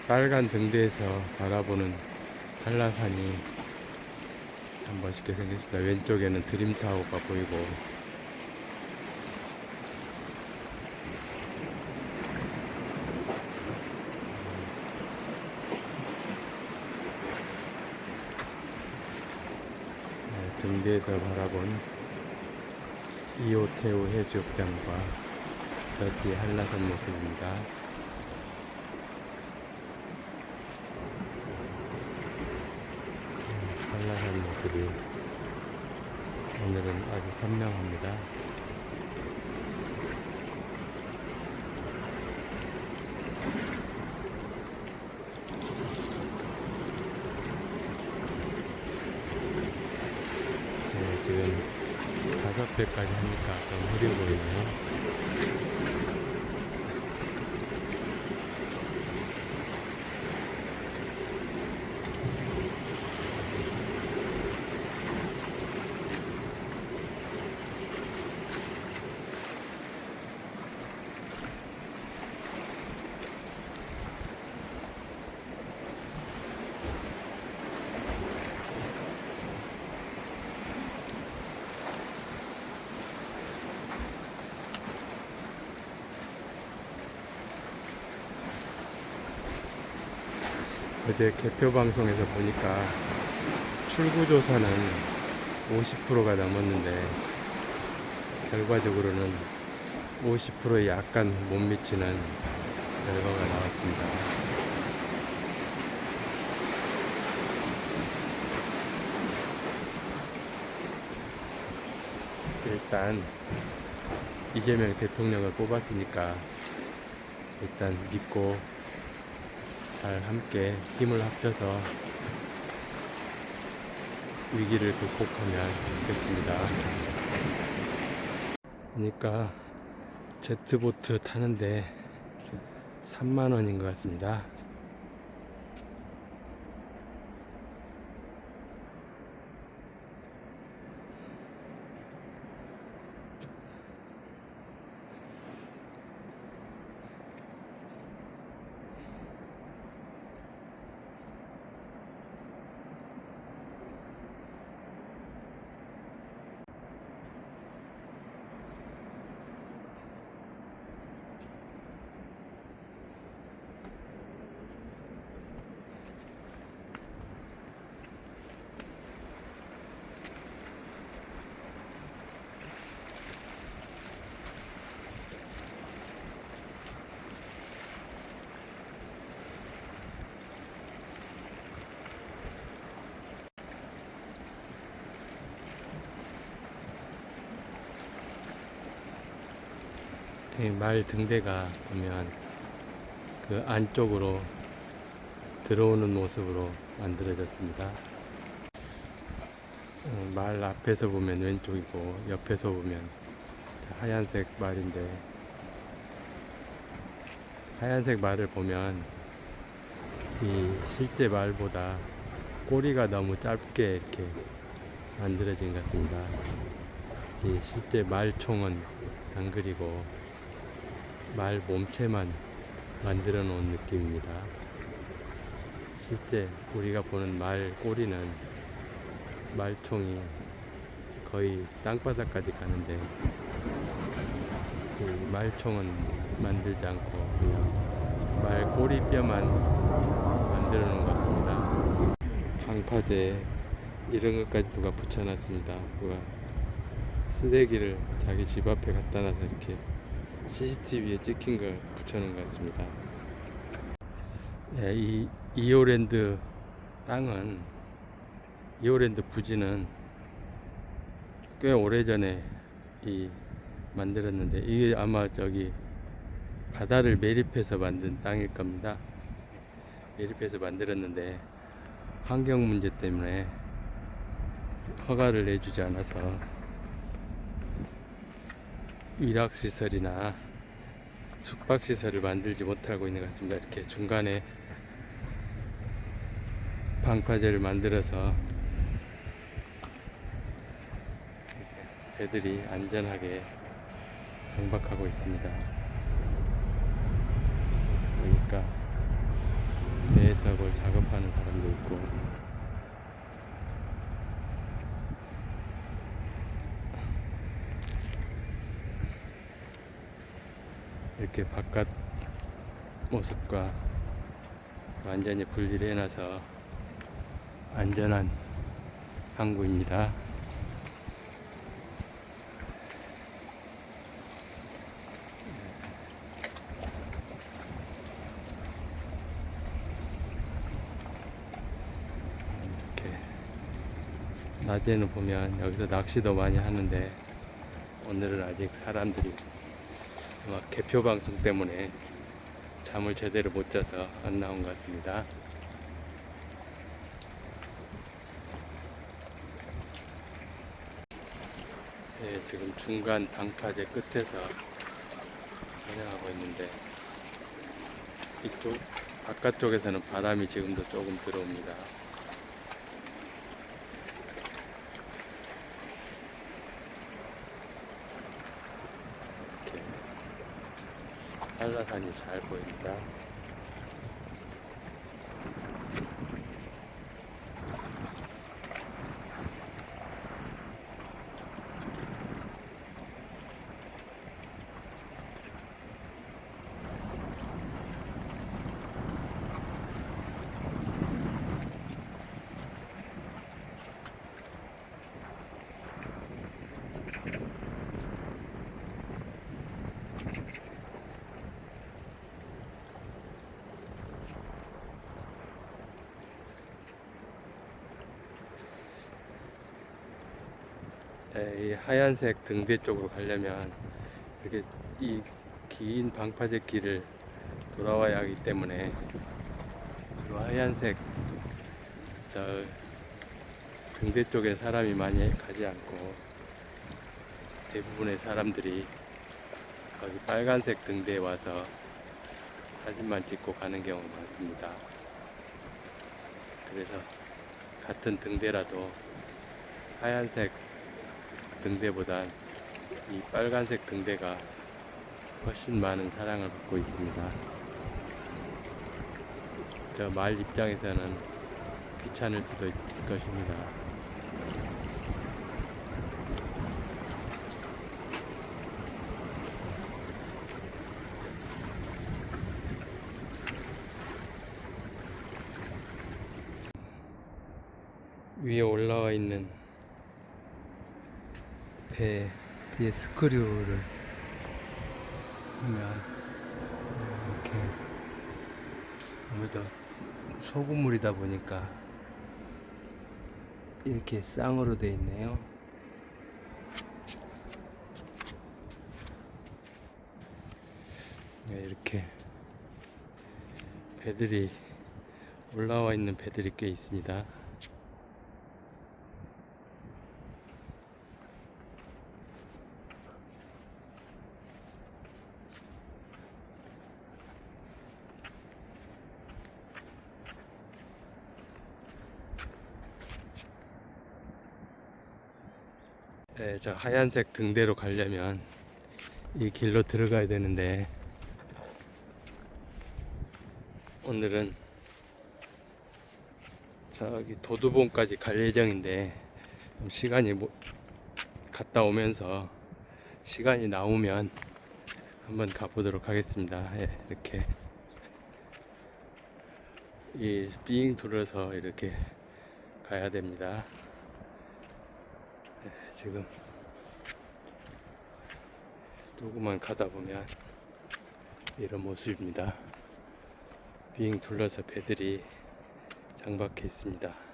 빨간 등대에서 바라보는 한라산이 참 멋있게 생겼습니다. 왼쪽에는 드림타워가 보이고, 등대에서 바라본 이오테오 해수욕장과 저지 한라산 모습입니다. 한라산 모습이 오늘은 아주 선명합니다. 네, 지금 5배까지 하니까 좀 흐려 보이네요. 어제 개표 방송에서 보니까 출구조사는 50%가 넘었는데 결과적으로는 50%에 약간 못 미치는 결과가 나왔습니다. 일단 이재명 대통령을 뽑았으니까 일단 믿고 잘 함께 힘을 합쳐서 위기를 극복하면 좋겠습니다. 그러니까 제트보트 타는데 3만원인 것 같습니다. 이 말 등대가 보면 그 안쪽으로 들어오는 모습으로 만들어졌습니다. 말 앞에서 보면 왼쪽이고 옆에서 보면 하얀색 말인데, 하얀색 말을 보면 이 실제 말보다 꼬리가 너무 짧게 이렇게 만들어진 것 같습니다. 이 실제 말총은 안 그리고 말 몸체만 만들어 놓은 느낌입니다. 실제 우리가 보는 말 꼬리는 말총이 거의 땅바닥까지 가는데 이 말총은 만들지 않고 그냥 말 꼬리뼈만 만들어 놓은 것 같습니다. 방파제 이런 것까지 누가 붙여놨습니다. 누가 쓰레기를 자기 집 앞에 갖다 놔서 이렇게 CCTV에 찍힌 걸 붙여놓은 것 같습니다. 예, 이 이오랜드 땅은, 이오랜드 부지는 꽤 오래전에 만들었는데, 이게 아마 저기 바다를 매립해서 만든 땅일 겁니다. 매립해서 만들었는데 환경 문제 때문에 허가를 내주지 않아서 일학시설이나 숙박시설을 만들지 못하고 있는 것 같습니다. 이렇게 중간에 방파제를 만들어서 배들이 안전하게 정박하고 있습니다. 그러니까 배에서 뭘 작업하는 사람도 있고, 이렇게 바깥 모습과 완전히 분리를 해놔서 안전한 항구입니다. 이렇게 낮에는 보면 여기서 낚시도 많이 하는데, 오늘은 아직 사람들이 아마 개표 방송 때문에 잠을 제대로 못 자서 안 나온 것 같습니다. 네, 지금 중간 방파제 끝에서 촬영하고 있는데, 이쪽 바깥쪽에서는 바람이 지금도 조금 들어옵니다. 한라산이 잘 보입니다. 이 하얀색 등대 쪽으로 가려면 이렇게 이 긴 방파제 길을 돌아와야 하기 때문에 주로 하얀색 저 등대 쪽에 사람이 많이 가지 않고 대부분의 사람들이 거기 빨간색 등대에 와서 사진만 찍고 가는 경우가 많습니다. 그래서 같은 등대라도 하얀색 등대보단 이 빨간색 등대가 훨씬 많은 사랑을 받고 있습니다. 저 말 입장에서는 귀찮을 수도 있을 것입니다. 위에 올라와 있는 배 뒤에 스크류를 보면 이렇게 아무래도 소금물이다 보니까 이렇게 쌍으로 되어 있네요. 네, 이렇게 배들이 올라와 있는 배들이 꽤 있습니다. 네, 저 하얀색 등대로 가려면 이 길로 들어가야 되는데 오늘은 저기 도두봉까지 갈 예정인데 좀 시간이 갔다 오면서 시간이 나오면 한번 가보도록 하겠습니다. 예, 이렇게 빙 둘러서 이렇게 가야 됩니다. 지금 조금만 가다 보면 이런 모습입니다. 빙 둘러서 배들이 장박해 있습니다.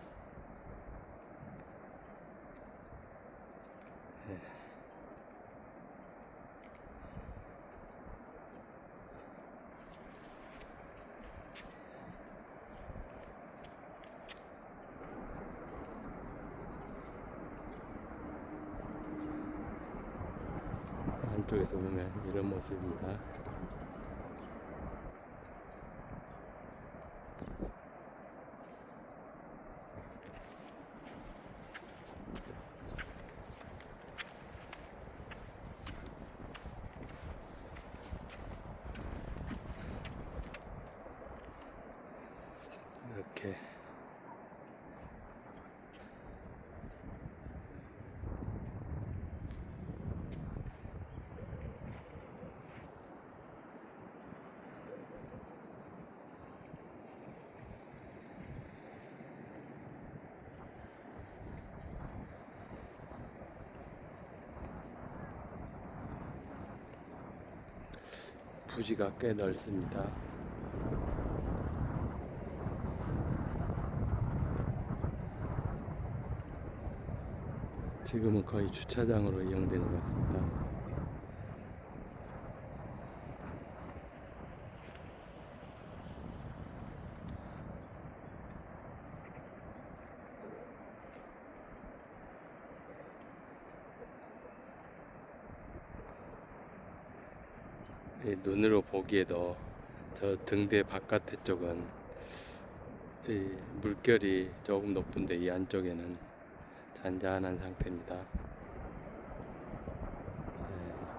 안쪽에서 보면 이런 모습입니다. 이렇게 부지가 꽤 넓습니다. 지금은 거의 주차장으로 이용되는 것 같습니다. 이 눈으로 보기에도 저 등대 바깥에 쪽은 이 물결이 조금 높은데 이 안쪽에는 잔잔한 상태입니다.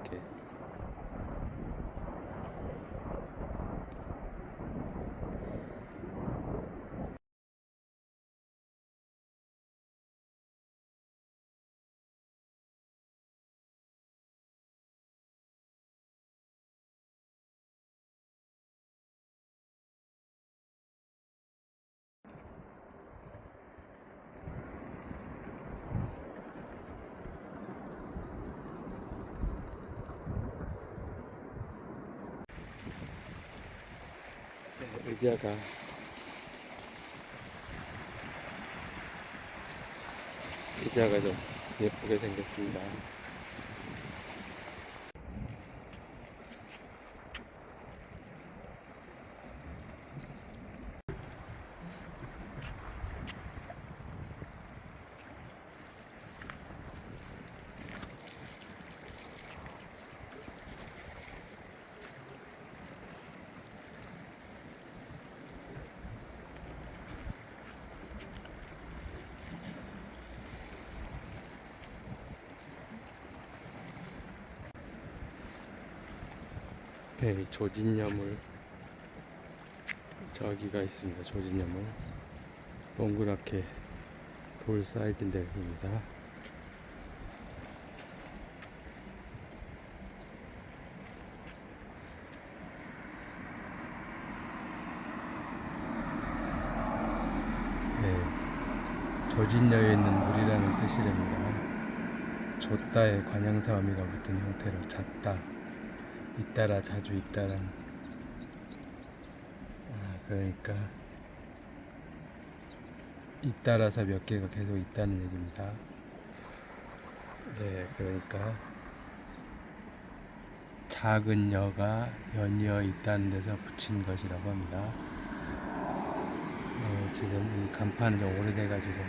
이렇게 의자가 좀 예쁘게 생겼습니다. 네, 조진여물 저기가 있습니다. 조진여물 동그랗게 돌 쌓인 데입니다. 네, 조진여에 있는 물이라는 뜻이랍니다. 줬다에 관양사 어미가 붙은 형태로 잦다, 잇따라, 자주 잇따라. 그러니까 잇따라서 몇 개가 계속 있다는 얘기입니다. 네, 그러니까 작은 여가 연이어 있다는 데서 붙인 것이라고 합니다. 네, 지금 이 간판은 좀 오래돼가지고,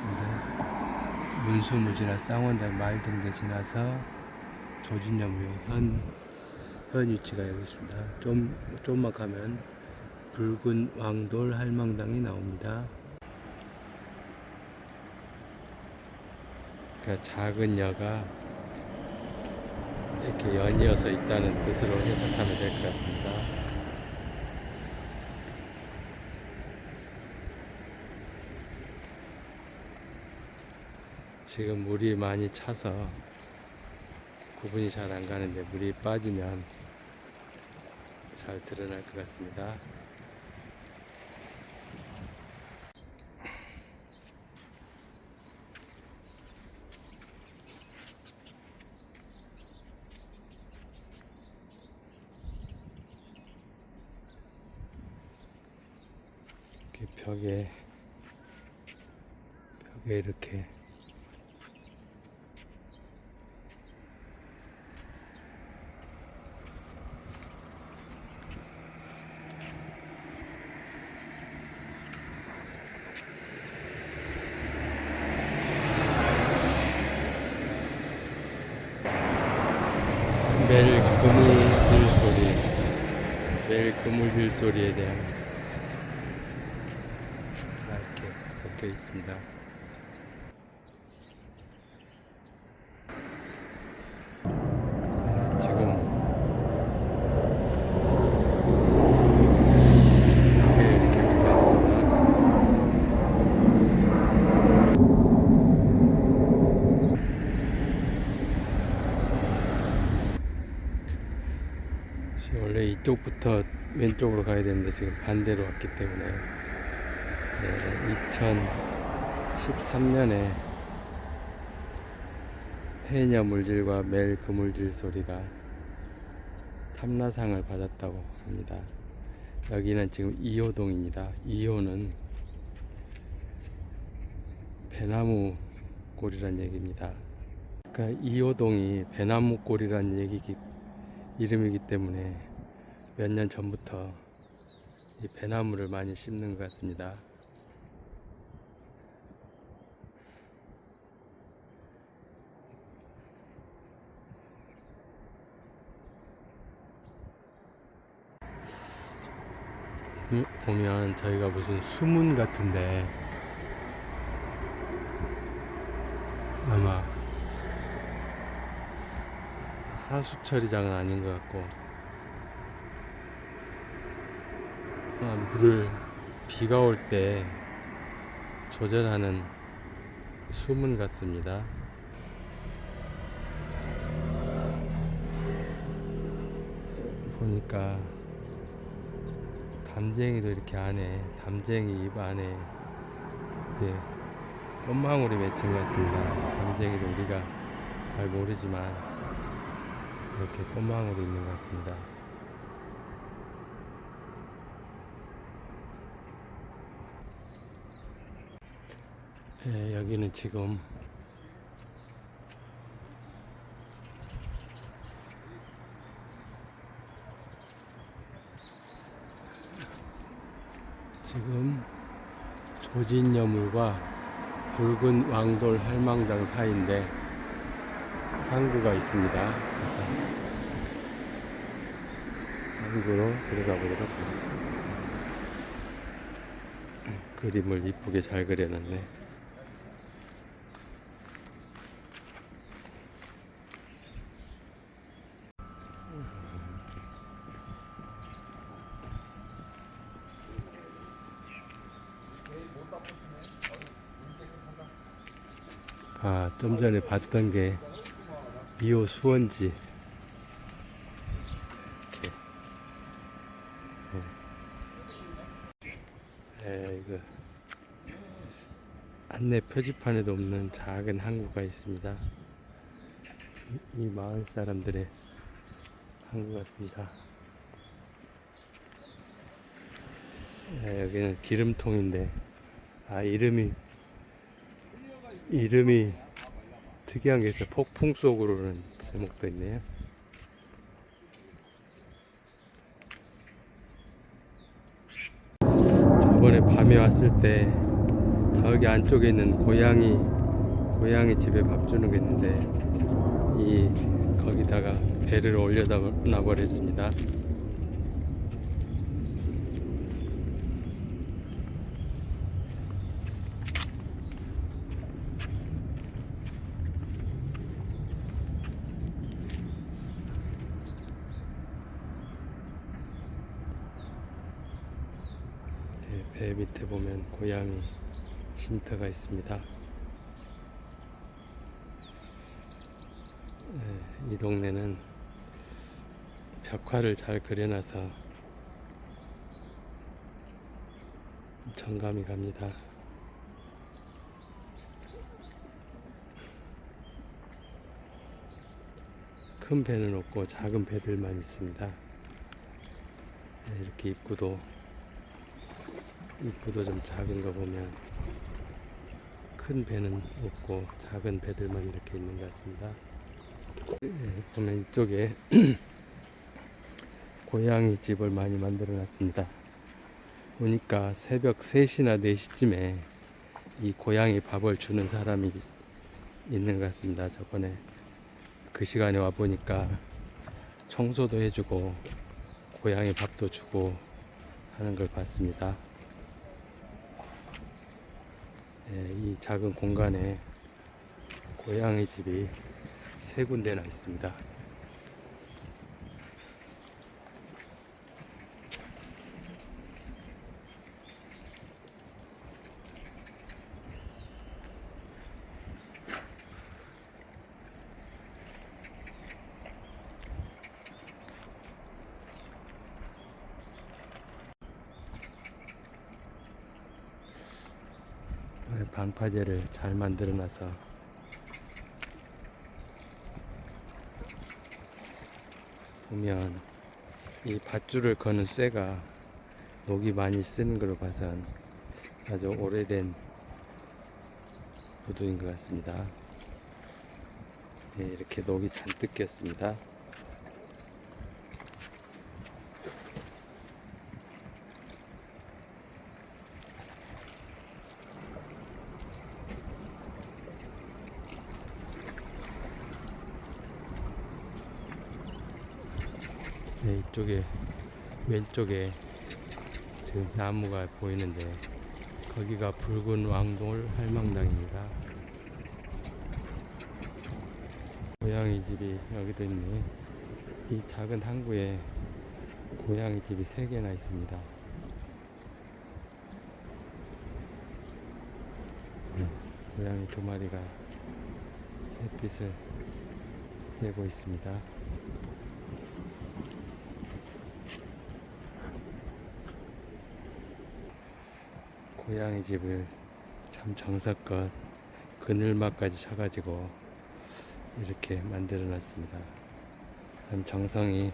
근데 문수무지나 쌍원달 말 등대 지나서 조진여무의 현 위치가 여기 있습니다. 좀만 가면 붉은 왕돌 할망당이 나옵니다. 그러니까 작은 여가 이렇게 연이어서 있다는 뜻으로 해석하면 될 것 같습니다. 지금 물이 많이 차서 구분이 잘 안 가는데, 물이 빠지면 잘 드러날 것 같습니다. 이렇게 벽에 이렇게 매일 그물 빌소리에 대한 이렇게 적혀 있습니다. 지금 이렇게 붙어있습니다. 원래 이쪽부터 왼쪽으로 가야 되는데 지금 반대로 왔기 때문에, 네, 2013년에 해녀 물질과 멜 그물질 소리가 탐라상을 받았다고 합니다. 여기는 지금 2호동입니다. 2호는 배나무 꼴이란 얘기입니다. 그러니까 2호동이 배나무 꼴이란 이름이기 때문에 몇 년 전부터 이 배나무를 많이 심는 것 같습니다. 보면 저희가 무슨 수문 같은데, 아마 하수처리장은 아닌 것 같고, 물을 비가 올 때 조절하는 수문 같습니다. 보니까 담쟁이도 이렇게 안에, 담쟁이 입 안에 이렇게 꽃망울이 맺힌 것 같습니다. 담쟁이도 우리가 잘 모르지만 이렇게 꽃망울이 있는 것 같습니다. 여기는 지금 지금 조진여물과 붉은 왕돌 할망당 사이인데 항구가 있습니다. 그래서 항구로 들어가 보도록 하겠습니다. 그림을 이쁘게 잘 그려놨네. 아, 좀 전에 봤던 게 2호 수원지. 이렇게. 이거 안내 표지판에도 없는 작은 항구가 있습니다. 이 마을 사람들의 항구 같습니다. 여기는 기름통인데, 아, 이름이 특이한 게 있어요. 폭풍 속으로는 제목도 있네요. 저번에 밤에 왔을 때 저기 안쪽에 있는 고양이 집에 밥 주는 게 있는데 거기다가 배를 올려다 놔버렸습니다. 배 밑에 보면 고양이 쉼터가 있습니다. 이 동네는 벽화를 잘 그려놔서 정감이 갑니다. 큰 배는 없고 작은 배들만 있습니다. 이렇게 입구도 좀 작은 거 보면 큰 배는 없고 작은 배들만 이렇게 있는 것 같습니다. 보면 이쪽에 고양이 집을 많이 만들어 놨습니다. 보니까 새벽 3시나 4시쯤에 이 고양이 밥을 주는 사람이 있는 것 같습니다. 저번에 그 시간에 와 보니까 청소도 해주고 고양이 밥도 주고 하는 걸 봤습니다. 이 작은 공간에 고양이 집이 3군데나 있습니다. 방파제를 잘 만들어 놔서 보면 이 밧줄을 거는 쇠가 녹이 많이 쓰는 걸로 봐선 아주 오래된 부두인 것 같습니다. 이렇게 녹이 잔뜩 꼈습니다. 이쪽에 왼쪽에 지금 나무가 보이는데 거기가 붉은 왕돌 할망당입니다. 고양이 집이 여기도 있네. 이 작은 항구에 고양이 집이 3개나 있습니다. 고양이 2마리가 햇빛을 쬐고 있습니다. 고양이 집을 참 정성껏 그늘막까지 쳐가지고 이렇게 만들어 놨습니다. 참 정성이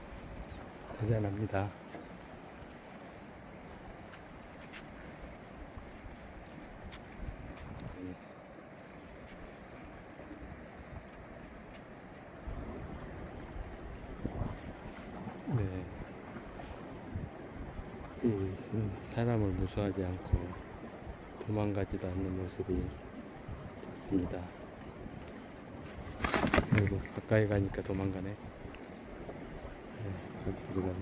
대단합니다. 네. 사람을 무서워하지 않고 도망가지도 않는 모습이 좋습니다. 그리고 가까이 가니까 도망가네. 들어가네.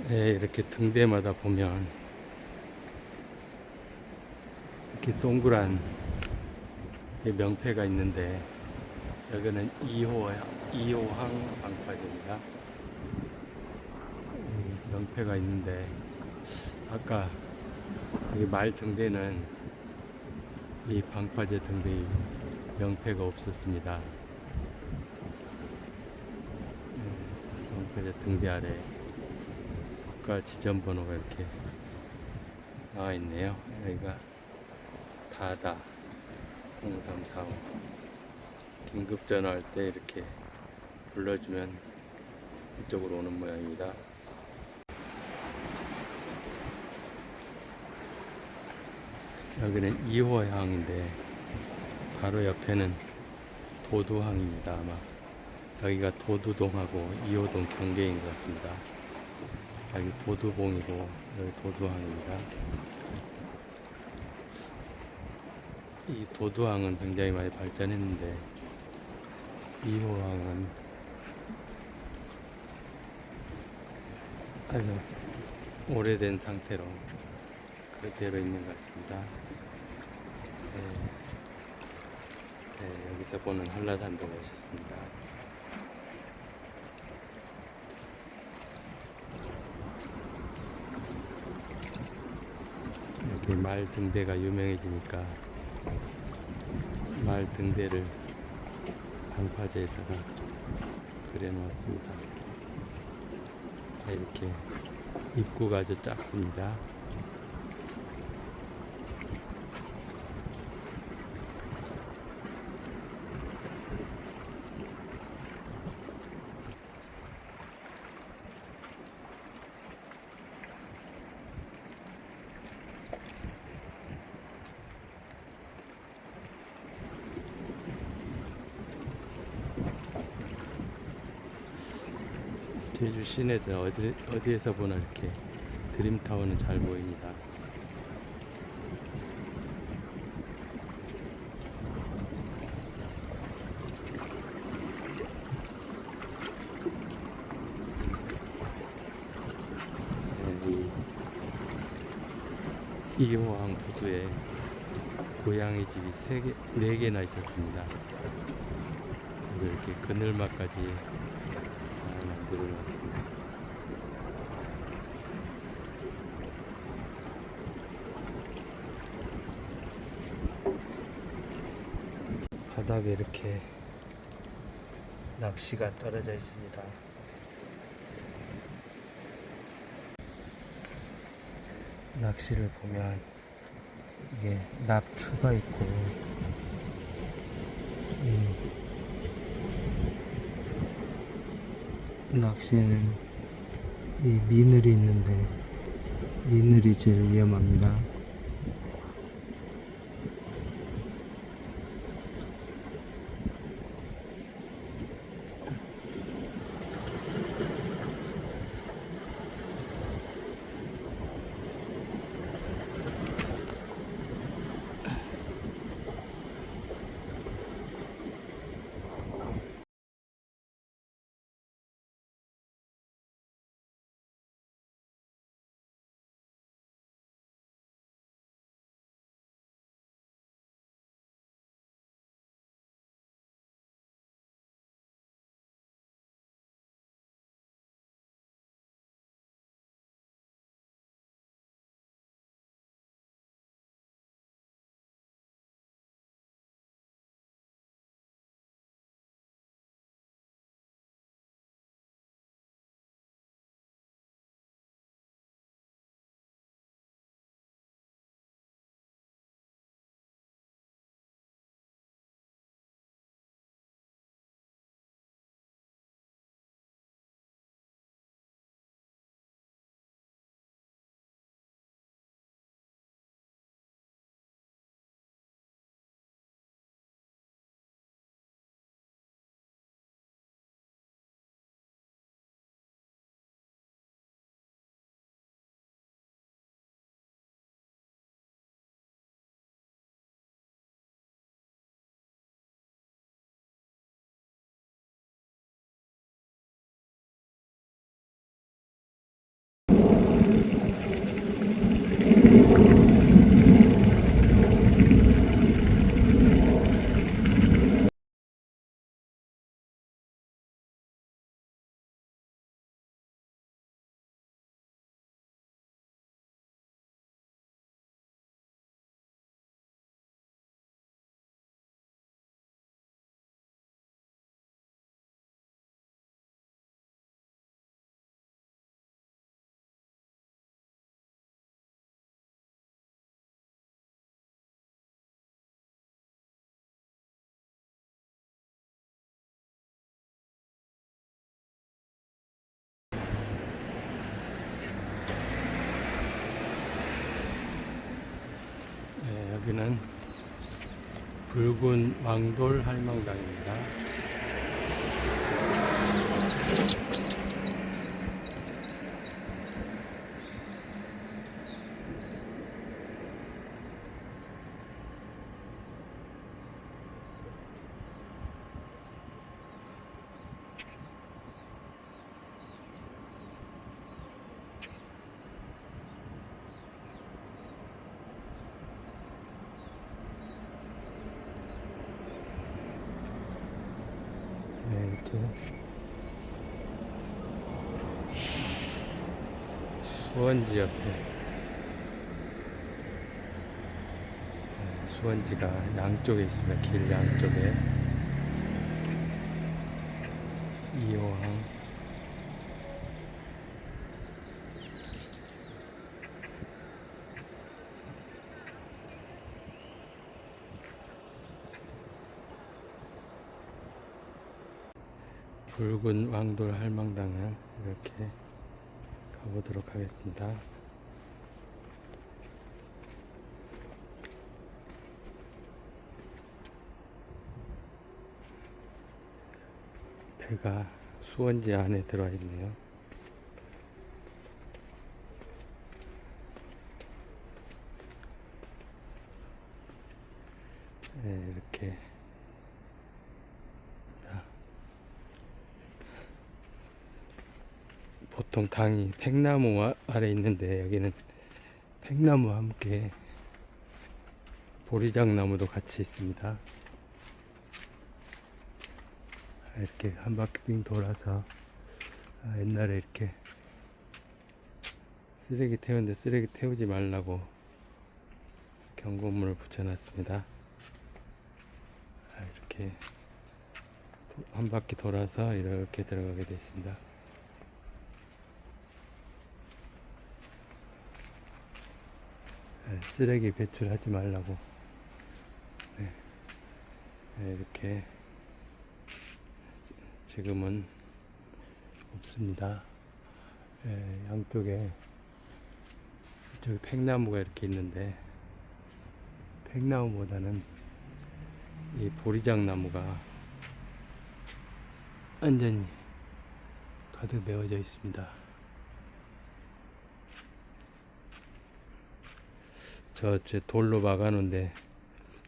네, 이렇게 등대마다 보면 이렇게 동그란 명패가 있는데 여기는 2호항 방파제입니다. 명패가 있는데 아까 여기 말 등대는 이 방파제 등대의 명패가 없었습니다. 방파제 등대 아래 국가 지점번호가 이렇게 나와 있네요. 여기가 다다 0345 긴급 전화할 때 이렇게 불러주면 이쪽으로 오는 모양입니다. 여기는 2호항인데 바로 옆에는 도두항입니다. 아마 여기가 도두동하고 2호동 경계인 것 같습니다. 여기 도두봉이고 여기 도두항입니다. 이 도두항은 굉장히 많이 발전했는데 2호항은 아주 오래된 상태로 그대로 있는 것 같습니다. 여기서 보는 한라산도 멋있습니다. 이렇게 말 등대가 유명해지니까 말 등대를 방파제에다가 그려놓았습니다. 이렇게 입구가 아주 작습니다. 제주 시내에서 어디에서 보나 이렇게 드림타워는 잘 보입니다. 이 2호항 부두에 고양이 집이 4개나 있었습니다. 이렇게 그늘막까지 만들어놨습니다. 바닥에 이렇게 낚시가 떨어져 있습니다. 낚시를 보면 이게 납추가 있고 낚시에는 이 미늘이 있는데 미늘이 제일 위험합니다. 여기는 붉은 왕돌 할망당입니다. 네, 이렇게 수원지 옆에 수원지가 양쪽에 있습니다. 길 양쪽에 이호항 붉은 왕돌 할망당을 이렇게 가보도록 하겠습니다. 배가 수원지 안에 들어와 있네요. 네, 이렇게 보통 당이 팽나무 아래 있는데 여기는 팽나무와 함께 보리장나무도 같이 있습니다. 이렇게 한 바퀴 빙 돌아서 옛날에 이렇게 쓰레기 태우는데 쓰레기 태우지 말라고 경고문을 붙여놨습니다. 이렇게 한 바퀴 돌아서 이렇게 들어가게 되어 있습니다. 쓰레기 배출하지 말라고. 네. 이렇게 지금은 없습니다. 양쪽에 저기 팽나무가 이렇게 있는데 팽나무보다는 이 보리장나무가 완전히 가득 메워져 있습니다. 제 돌로 막아놓은데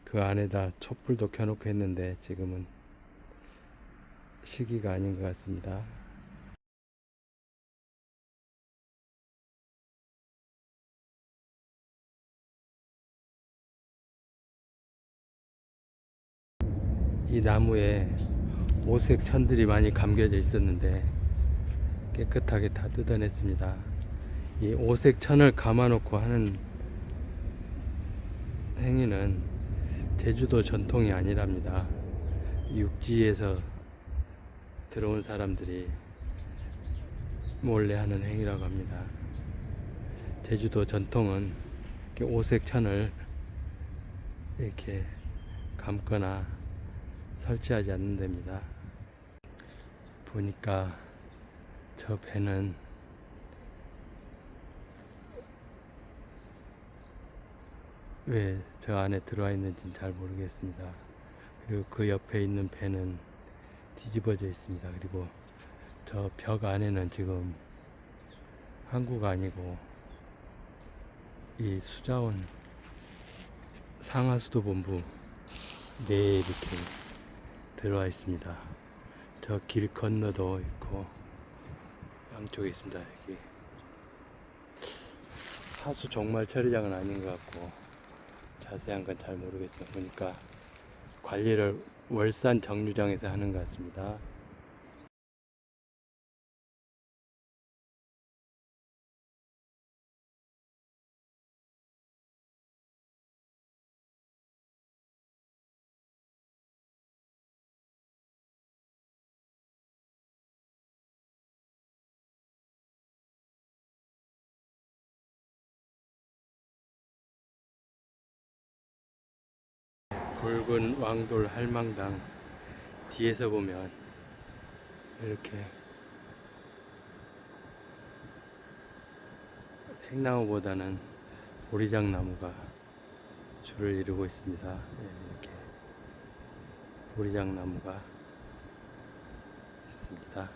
그 안에다 촛불도 켜놓고 했는데 지금은 시기가 아닌 것 같습니다. 이 나무에 오색 천들이 많이 감겨져 있었는데 깨끗하게 다 뜯어냈습니다. 이 오색 천을 감아놓고 하는 행위는 제주도 전통이 아니랍니다. 육지에서 들어온 사람들이 몰래 하는 행위라고 합니다. 제주도 전통은 이렇게 오색 천을 이렇게 감거나 설치하지 않는답니다. 보니까 저 배는 왜 저 안에 들어와 있는지는 잘 모르겠습니다. 그리고 그 옆에 있는 배는 뒤집어져 있습니다. 그리고 저 벽 안에는 지금 항구가 아니고 이 수자원 상하수도본부 내에 이렇게 들어와 있습니다. 저 길 건너도 있고 양쪽에 있습니다. 여기 하수 종말 처리장은 아닌 것 같고 자세한 건 잘 모르겠습니다. 보니까 관리를 월산 정류장에서 하는 것 같습니다. 붉은 왕돌 할망당 뒤에서 보면 이렇게 팽나무보다는 보리장나무가 줄을 이루고 있습니다. 이렇게 보리장 나무가 있습니다.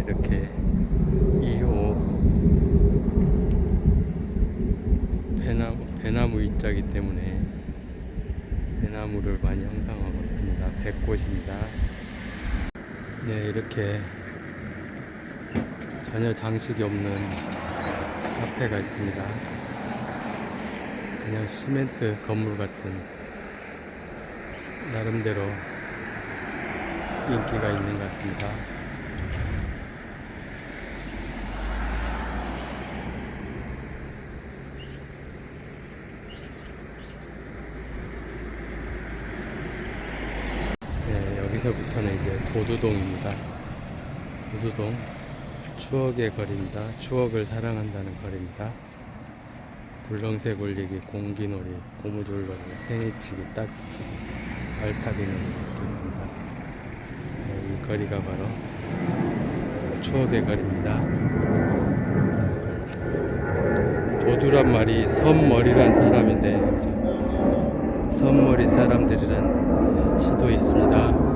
이렇게 2호 배나무 입자이기 때문에 배나무를 많이 형성하고 있습니다. 백꽃입니다. 네, 이렇게 전혀 장식이 없는 카페가 있습니다. 그냥 시멘트 건물 같은 나름대로 인기가 있는 것 같습니다. 네, 여기서부터는 이제 도두동입니다. 도두동 추억의 거리입니다. 추억을 사랑한다는 거리입니다. 굴렁쇠 굴리기, 공기놀이, 고무줄놀이, 팽이치기, 딱지치기, 알타기놀이 이렇게 있습니다. 네, 이 거리가 바로 추억의 거리입니다. 도두란 말이 섬머리란 사람인데 섬머리 사람들이란 시도 있습니다.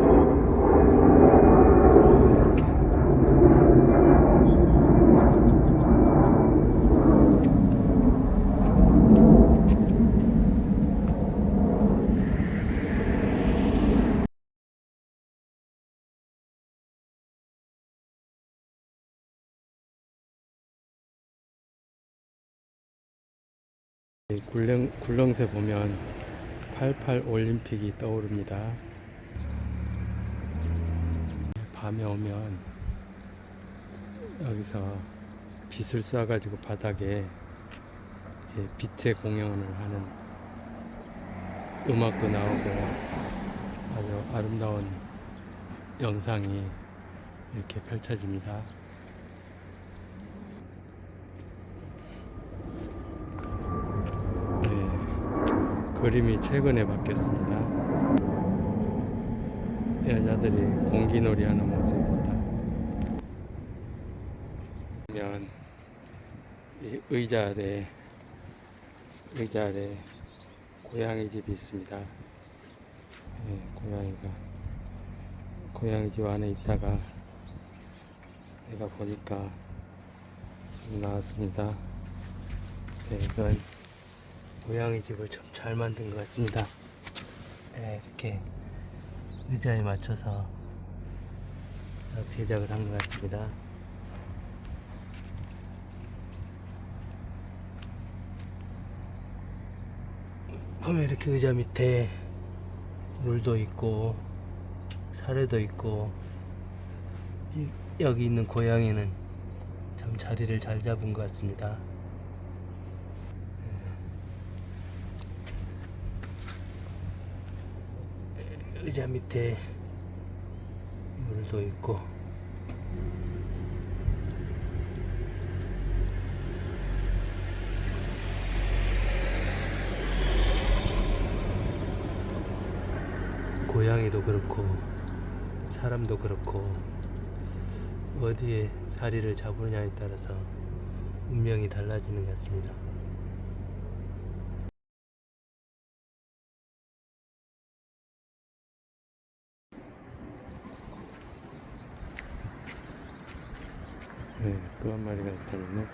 이 굴렁쇠 보면 88 올림픽이 떠오릅니다. 밤에 오면 여기서 빛을 쏴가지고 바닥에 이렇게 빛의 공연을 하는 음악도 나오고 아주 아름다운 영상이 이렇게 펼쳐집니다. 그림이 최근에 바뀌었습니다. 여자들이 공기놀이 하는 모습입니다. 보면 이 의자 아래 고양이 집이 있습니다. 고양이 집 안에 있다가 내가 보니까 좀 나왔습니다. 이건 고양이 집을 좀 잘 만든 것 같습니다. 이렇게 의자에 맞춰서 제작을 한 것 같습니다. 보면 이렇게 의자 밑에 물도 있고 사료도 있고 여기 있는 고양이는 참 자리를 잘 잡은 것 같습니다. 의자 밑에 물도 있고 고양이도 그렇고 사람도 그렇고 어디에 자리를 잡으냐에 따라서 운명이 달라지는 것 같습니다. 네, 또 한 마리가 나타났네.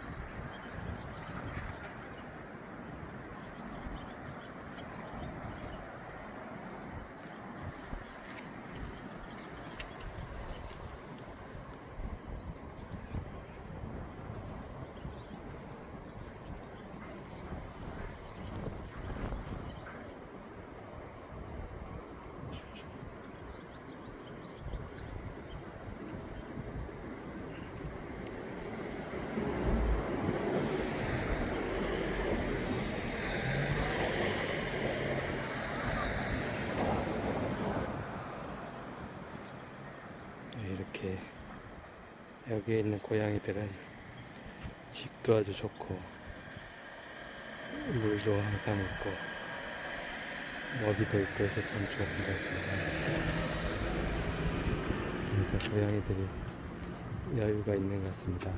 이렇게 여기에 있는 고양이들은 집도 아주 좋고 물도 항상 있고 먹이도 있고 해서 참 좋은 것 같습니다. 그래서 고양이들이 여유가 있는 것 같습니다.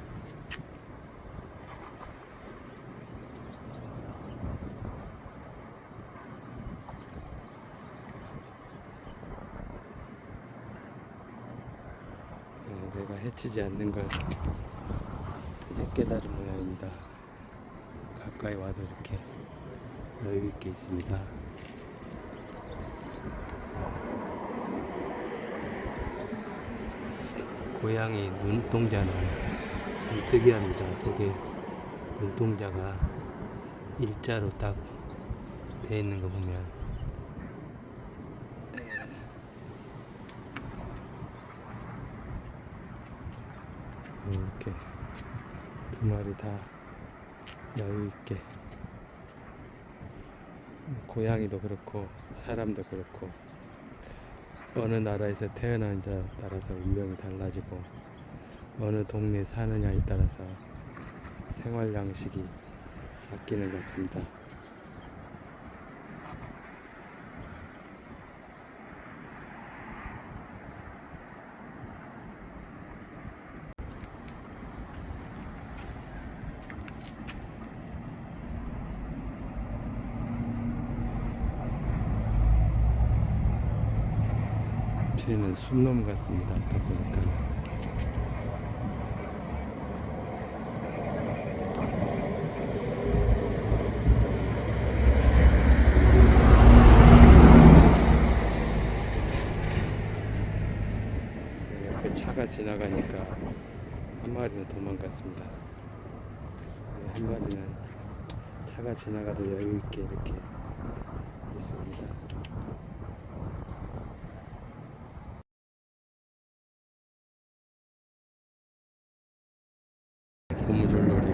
내가 해치지 않는 걸 이제 깨달은 모양입니다. 가까이 와도 이렇게 여유 있게 있습니다. 고양이 눈동자는 참 특이합니다. 속에 눈동자가 일자로 딱 돼 있는 거 보면 이렇게 두 마리 다 여유 있게, 고양이도 그렇고 사람도 그렇고 어느 나라에서 태어나느냐에 따라서 운명이 달라지고 어느 동네에 사느냐에 따라서 생활 양식이 바뀌는 것 같습니다. 쟤는 순놈 같습니다. 아까 보니까. 옆에 차가 지나가니까 한 마리는 도망갔습니다. 한 마리는 차가 지나가도 여유 있게 이렇게 있습니다. 고무줄놀이.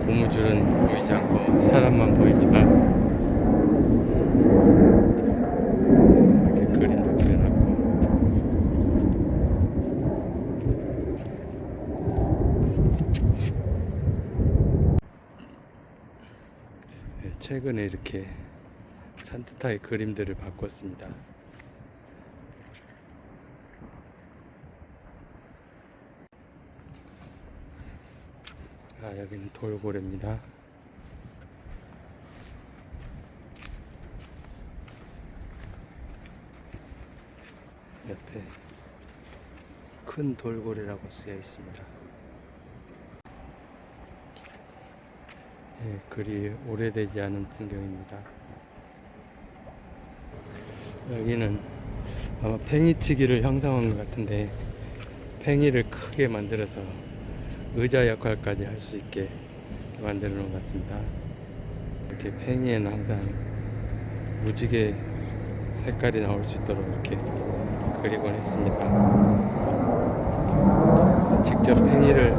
고무줄은 보이지 않고 사람만 보입니다. 이렇게 그림도 그려놨고, 최근에 이렇게 산뜻하게 그림들을 바꿨습니다. 여기는 돌고래입니다. 옆에 큰 돌고래라고 쓰여 있습니다. 그리 오래되지 않은 풍경입니다. 여기는 아마 팽이치기를 형성한 것 같은데, 팽이를 크게 만들어서 의자 역할까지 할 수 있게 만들어 놓은 것 같습니다. 이렇게 팽이에는 항상 무지개 색깔이 나올 수 있도록 이렇게 그리곤 했습니다. 직접 팽이를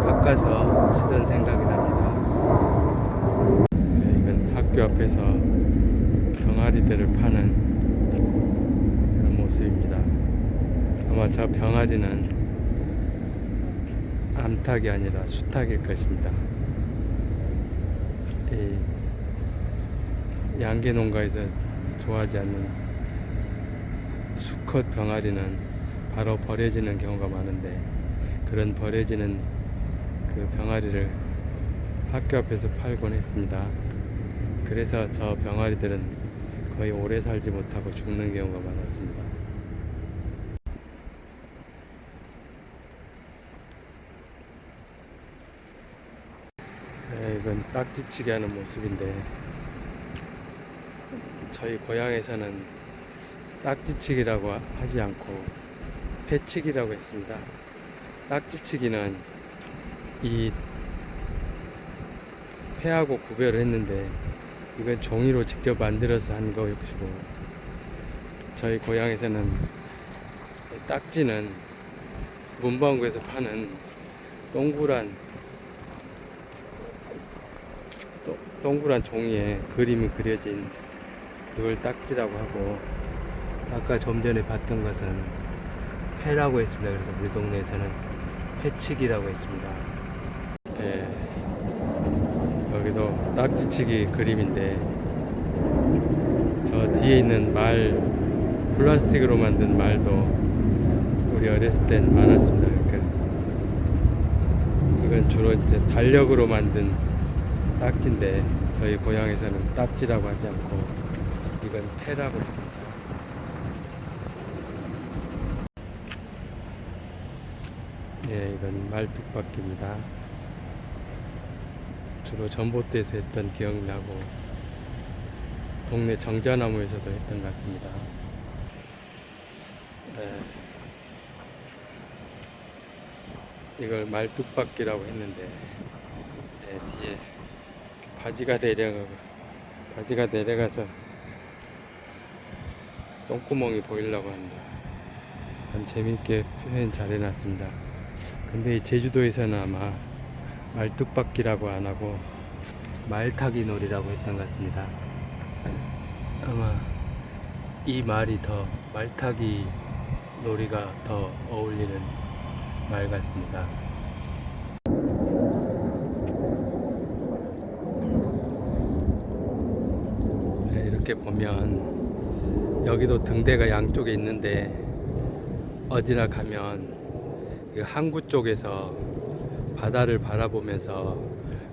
깎아서 쓰던 생각이 납니다. 이건 학교 앞에서 병아리들을 파는 그런 모습입니다. 아마 저 병아리는 암탉이 아니라 수탉일 것입니다. 이 양계 농가에서 좋아하지 않는 수컷 병아리는 바로 버려지는 경우가 많은데, 그런 버려지는 그 병아리를 학교 앞에서 팔곤 했습니다. 그래서 저 병아리들은 거의 오래 살지 못하고 죽는 경우가 많았습니다. 이건 딱지치기 하는 모습인데, 저희 고향에서는 딱지치기라고 하지 않고 패치기라고 했습니다. 딱지치기는 이 패하고 구별을 했는데, 이건 종이로 직접 만들어서 한 것이고, 저희 고향에서는 딱지는 문방구에서 파는 동그란 종이에 그림이 그려진 그걸 딱지라고 하고, 아까 좀 전에 봤던 것은 패라고 했습니다. 그래서 우리 동네에서는 패치기라고 했습니다. 여기도 딱지치기 그림인데, 저 뒤에 있는 말, 플라스틱으로 만든 말도 우리 어렸을 땐 많았습니다. 이건 주로 이제 달력으로 만든 딱지인데 저희 고향에서는 딱지라고 하지 않고 이건 태라고 했습니다. 예, 이건 말뚝박기입니다. 주로 전봇대에서 했던 기억이 나고 동네 정자나무에서도 했던 것 같습니다. 예, 이걸 말뚝박기라고 했는데 예, 뒤에 바지가 내려가서 똥구멍이 보이려고 합니다. 참 재밌게 표현 잘 해놨습니다. 근데 이 제주도에서는 아마 말뚝박기라고 안 하고 말타기 놀이라고 했던 것 같습니다. 아마 이 말이 더 말타기 놀이가 더 어울리는 말 같습니다. 네, 이렇게 보면 여기도 등대가 양쪽에 있는데 어디나 가면 항구 쪽에서 바다를 바라보면서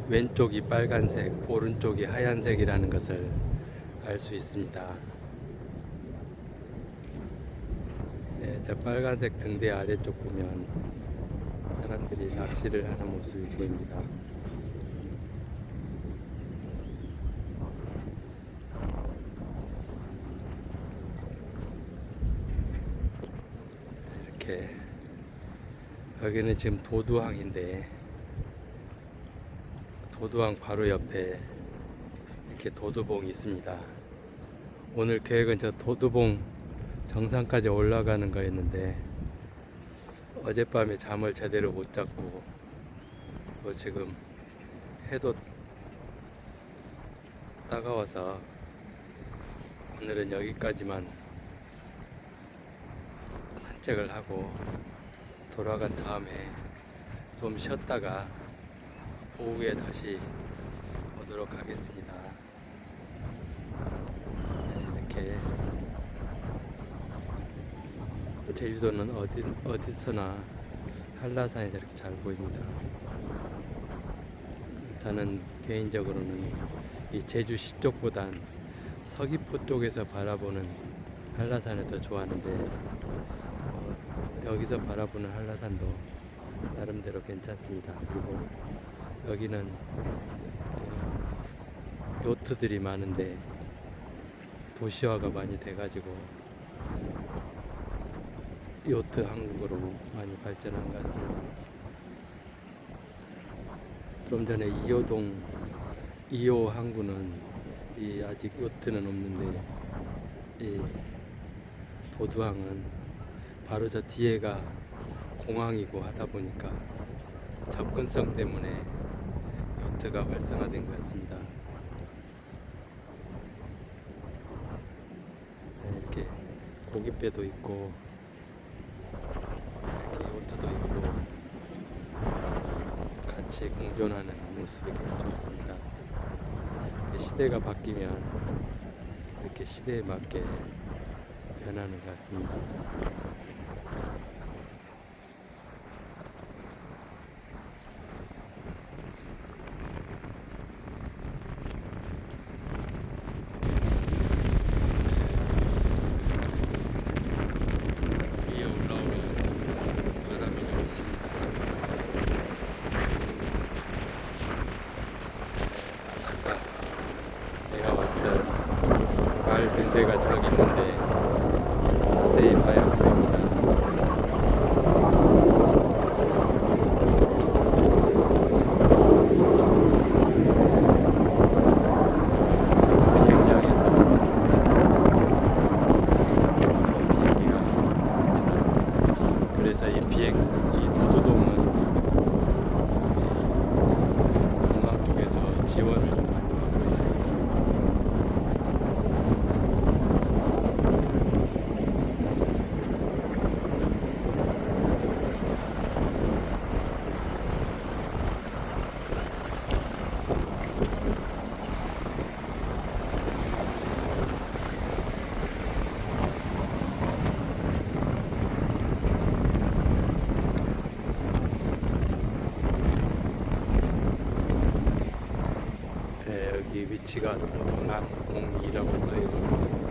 왼쪽이 빨간색, 오른쪽이 하얀색이라는 것을 알 수 있습니다. 네, 저 빨간색 등대 아래쪽 보면 사람들이 낚시를 하는 모습이 보입니다. 이렇게 여기는 지금 도두항인데 도두항 바로 옆에 이렇게 도두봉이 있습니다. 오늘 계획은 저 도두봉 정상까지 올라가는 거였는데 어젯밤에 잠을 제대로 못 잤고 또 지금 해도 따가워서 오늘은 여기까지만 산책을 하고 돌아간 다음에 좀 쉬었다가 오후에 다시 오도록 하겠습니다. 네, 이렇게 제주도는 어디서나 한라산이 저렇게 잘 보입니다. 저는 개인적으로는 이 제주시 쪽보단 서귀포 쪽에서 바라보는 한라산을 더 좋아하는데 여기서 바라보는 한라산도 나름대로 괜찮습니다. 그리고 여기는 요트들이 많은데 도시화가 많이 돼가지고 요트 항구로 많이 발전한 것 같습니다. 좀 전에 2호 항구는 아직 요트는 없는데 이 도두항은 바로 저 뒤에가 공항이고 하다 보니까 접근성 때문에 요트가 활성화된 것 같습니다. 네, 이렇게 고깃배도 있고 이렇게 요트도 있고 같이 공존하는 모습이 좋습니다. 이렇게 시대가 바뀌면 이렇게 시대에 맞게 변하는 것 같습니다. 위에 올라오면 바람이 좀 있습니다. 아까 내가 왔던 말 등대가 저기 있는데 자세히 봐야 보입니다. 비행장에서 비행기가 그래서 이 도두동은 공항 쪽에서 지원을 좀 많이 받고 있습니다. 위치가 도동항공이라고 써 있습니다.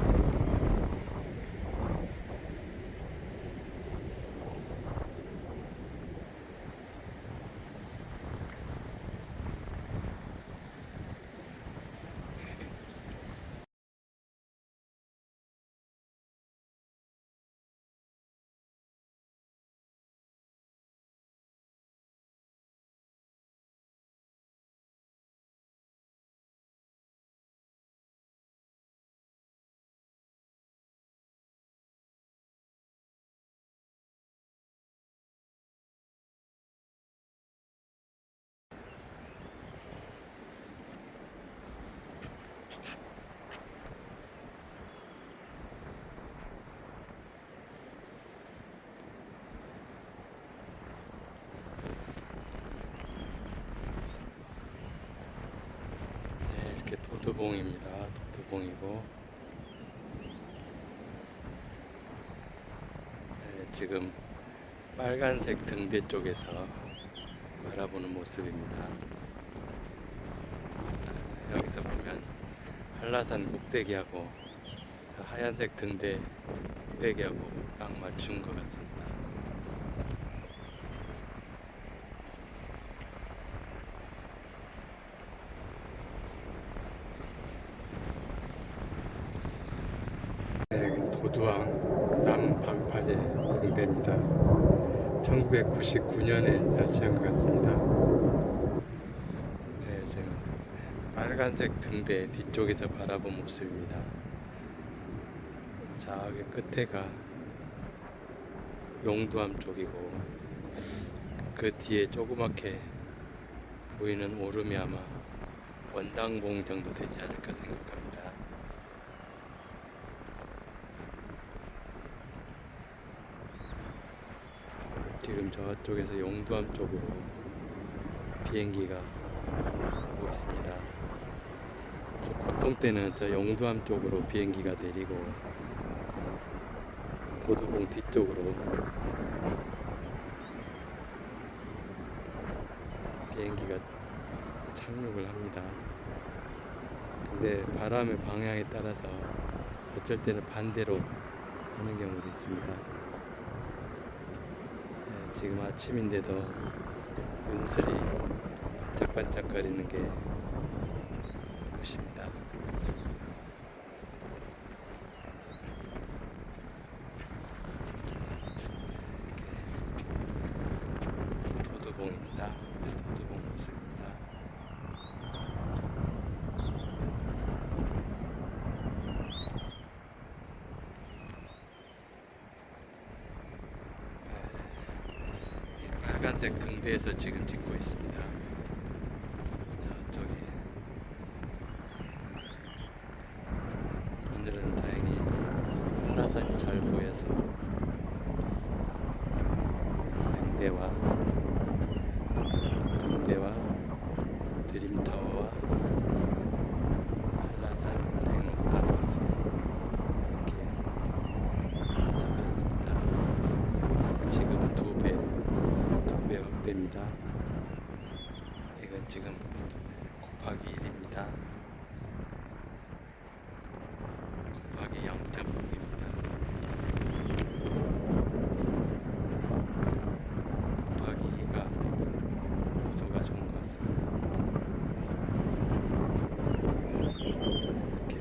네, 이렇게 도두봉입니다. 도두봉이고 네, 지금 빨간색 등대 쪽에서 바라보는 모습입니다. 여기서 보면 한라산 꼭대기하고 저 하얀색 등대 꼭대기하고 딱 맞춘 것 같습니다. 네, 여기 도두항 남방파제 등대입니다. 1999년에 설치한 것 같습니다. 네, 지금 빨간색 등대 뒤쪽에서 바라본 모습입니다. 저기 끝에가 용두암 쪽이고 그 뒤에 조그맣게 보이는 오름이 아마 원당봉 정도 되지 않을까 생각합니다. 지금 저쪽에서 용두암 쪽으로 비행기가 오고 있습니다. 보통 때는 저 용두암 쪽으로 비행기가 내리고 도두봉 뒤쪽으로 비행기가 착륙을 합니다. 근데 바람의 방향에 따라서 어쩔 때는 반대로 하는 경우도 있습니다. 네, 지금 아침인데도 은슬이 반짝반짝거리는 게 것입니다. 도두봉입니다. 도두봉 모습입니다. 빨간색 등대에서 지금 찍고 있습니다. 저쪽에 오늘은 다행히 한라산이 잘 보여서 좋습니다. 등대와 드림타워와 한라산 백록담 모습 이렇게 잡혔습니다. 지금 두 배 확대입니다. 이건 지금 곱하기 1입니다. 곱하기 0.6입니다. 곱하기 2가 구도가 좋은 것 같습니다. 이렇게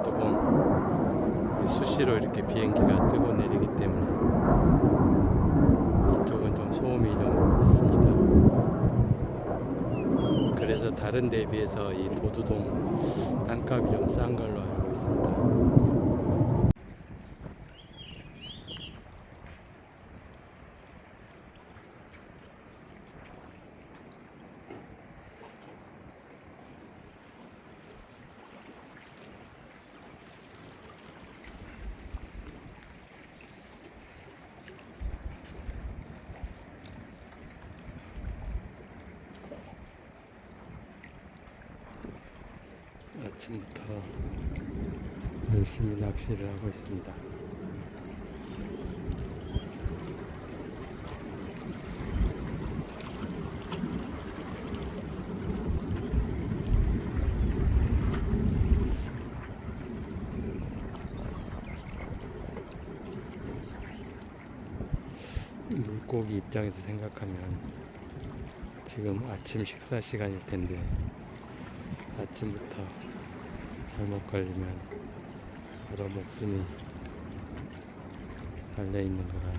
도두봉 수시로 이렇게 비행기가 뜨고 내리기 때문에 이쪽은 좀 소음이 좀 있습니다. 그래서 다른 데에 비해서 이 도두동 땅값이 좀 싼 걸로 알고 있습니다. 아침부터 열심히 낚시를 하고 있습니다. 물고기 입장에서 생각하면 지금 아침 식사 시간일 텐데 아침부터 잘못 걸리면 바로 목숨이 달려 있는 거라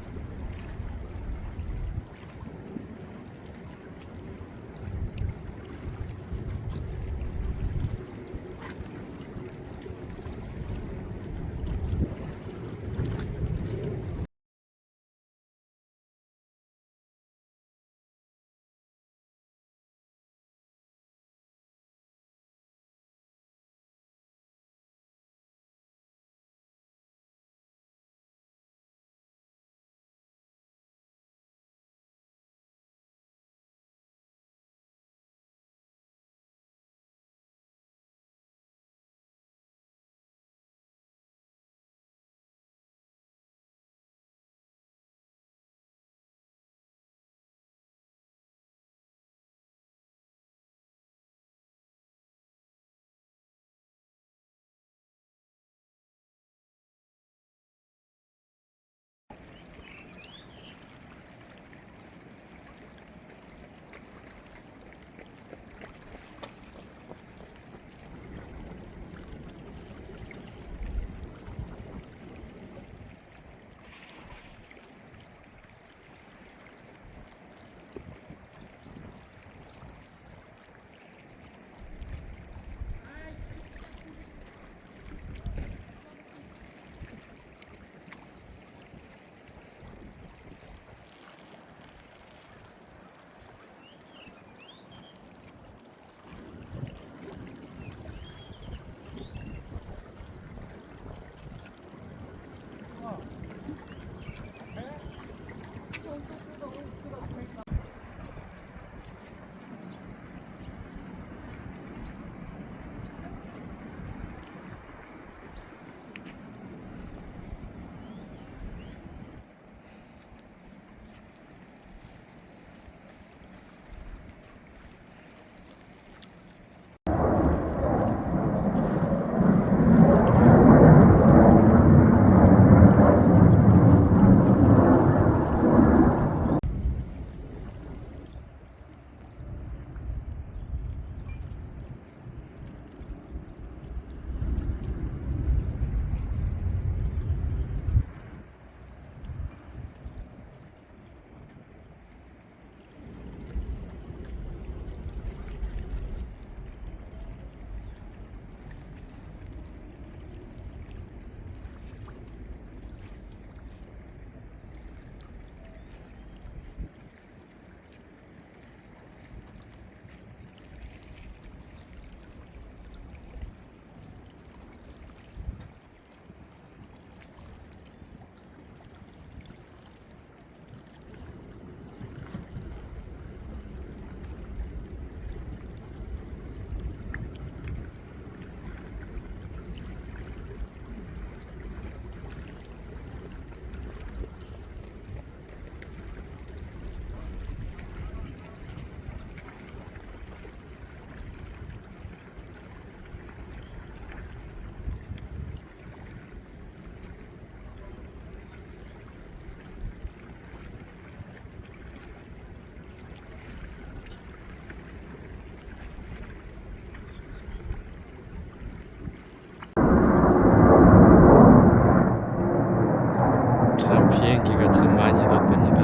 비행기가 참 많이 떴답니다.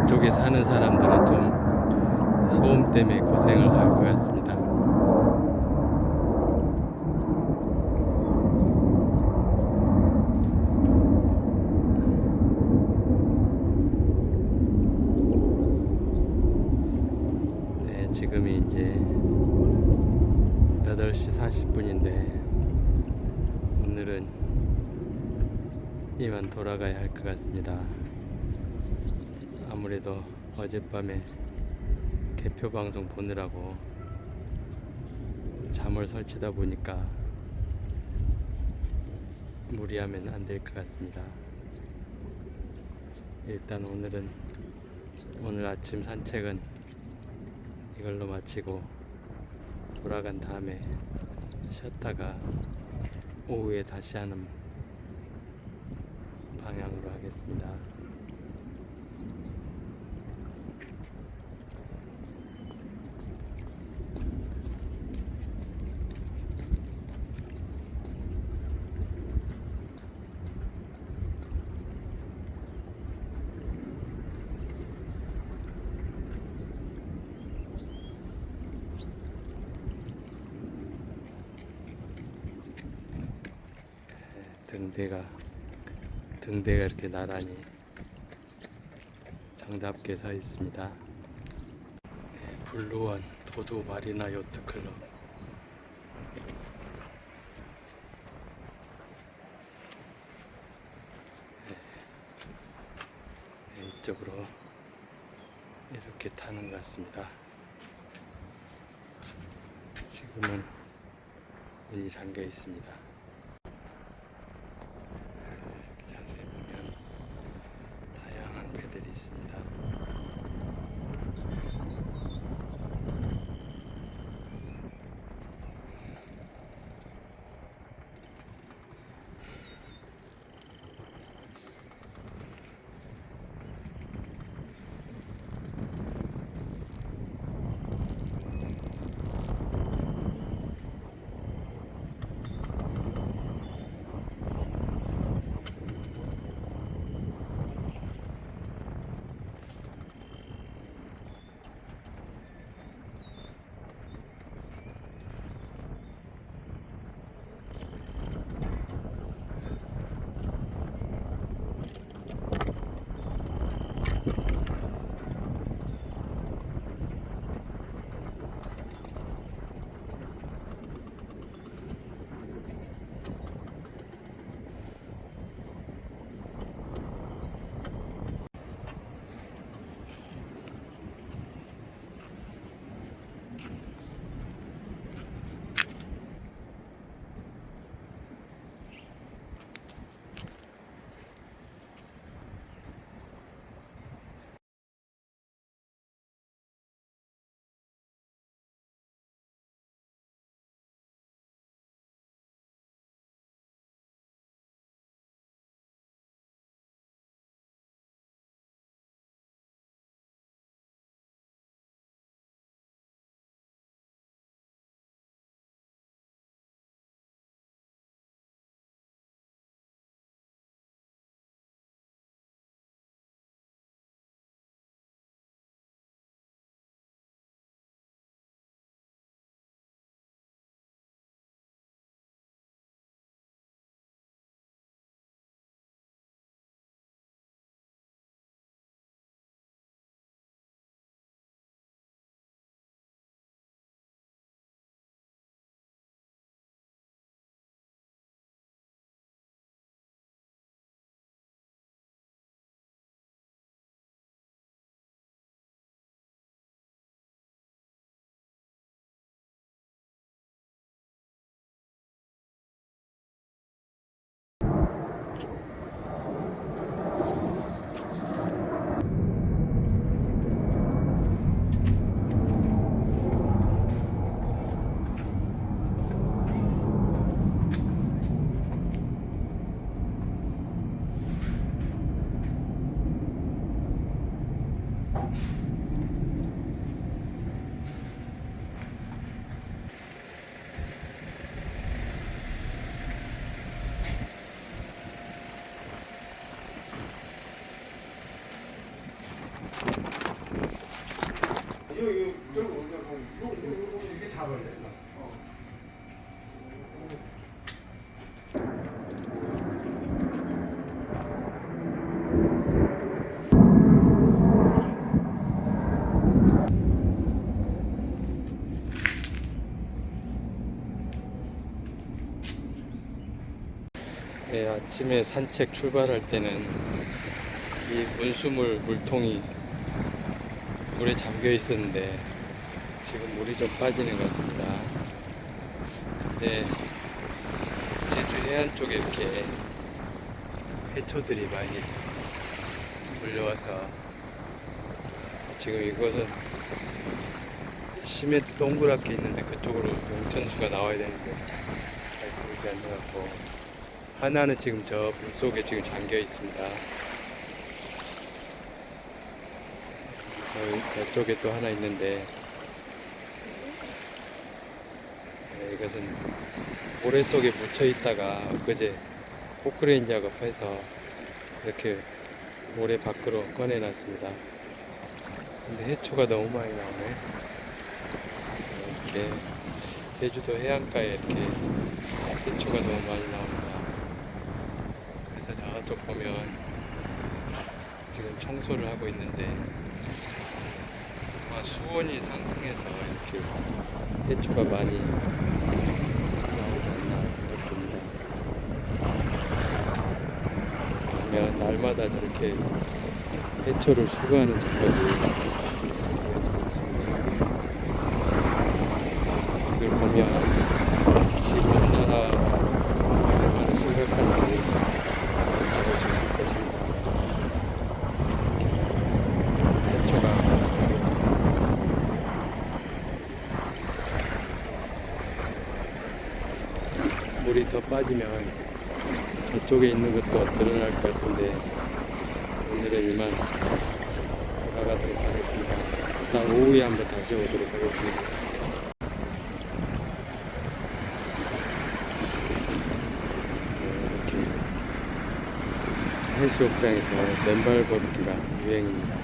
이쪽에 사는 사람들은 좀 소음 때문에 고생을 할 것 같습니다. 네, 지금이 이제 8시 40분인데 오늘은 이만 돌아가야 할 것 같습니다. 아무래도 어젯밤에 개표 방송 보느라고 잠을 설치다 보니까 무리하면 안 될 것 같습니다. 일단 오늘 아침 산책은 이걸로 마치고 돌아간 다음에 쉬었다가 오후에 다시 하는 방향으로 하겠습니다. 등대가 이렇게 나란히 정답게 서 있습니다. 블루원 도도 마리나 요트 클럽. 이쪽으로 이렇게 타는 것 같습니다. 지금은 문이 잠겨 있습니다. 자세히 보면 다양한 배들이 있습니다. 네, 아침에 산책 출발할 때는 이 분수물 물통이 물에 잠겨 있었는데 지금 물이 좀 빠지는 것 같습니다. 근데 제주에 해안 쪽에 이렇게 해초들이 많이 몰려와서 지금 이것은 시멘트 동그랗게 있는데 그쪽으로 용천수가 나와야 되는데 잘 보이지 않는 것 같고, 하나는 지금 저 물속에 지금 잠겨 있습니다. 저쪽에 또 하나 있는데, 이것은 모래 속에 묻혀 있다가 엊그제 포크레인 작업해서 이렇게 모래 밖으로 꺼내놨습니다. 근데 해초가 너무 많이 나오네. 이렇게 제주도 해안가에 이렇게 해초가 너무 많이 나옵니다. 그래서 저쪽 보면 지금 청소를 하고 있는데 아마 수온이 상승해서 이렇게 해초가 많이 나오지 않나 생각됩니다. 보면 날마다 저렇게 해초를 수거하는 작업이 진행되고 있습니다. 이걸 보면 집 하나가 얼마나 심각한지 알아볼 수 있을 것입니다. 해초가 물이 더 빠지면 저쪽에 있는 것도 드러날 것 같은데, 오늘은 이만 돌아가도록 하겠습니다. 일단 오후에 한번 다시 오도록 하겠습니다. 이렇게 해수욕장에서 맨발 걷기가 유행입니다.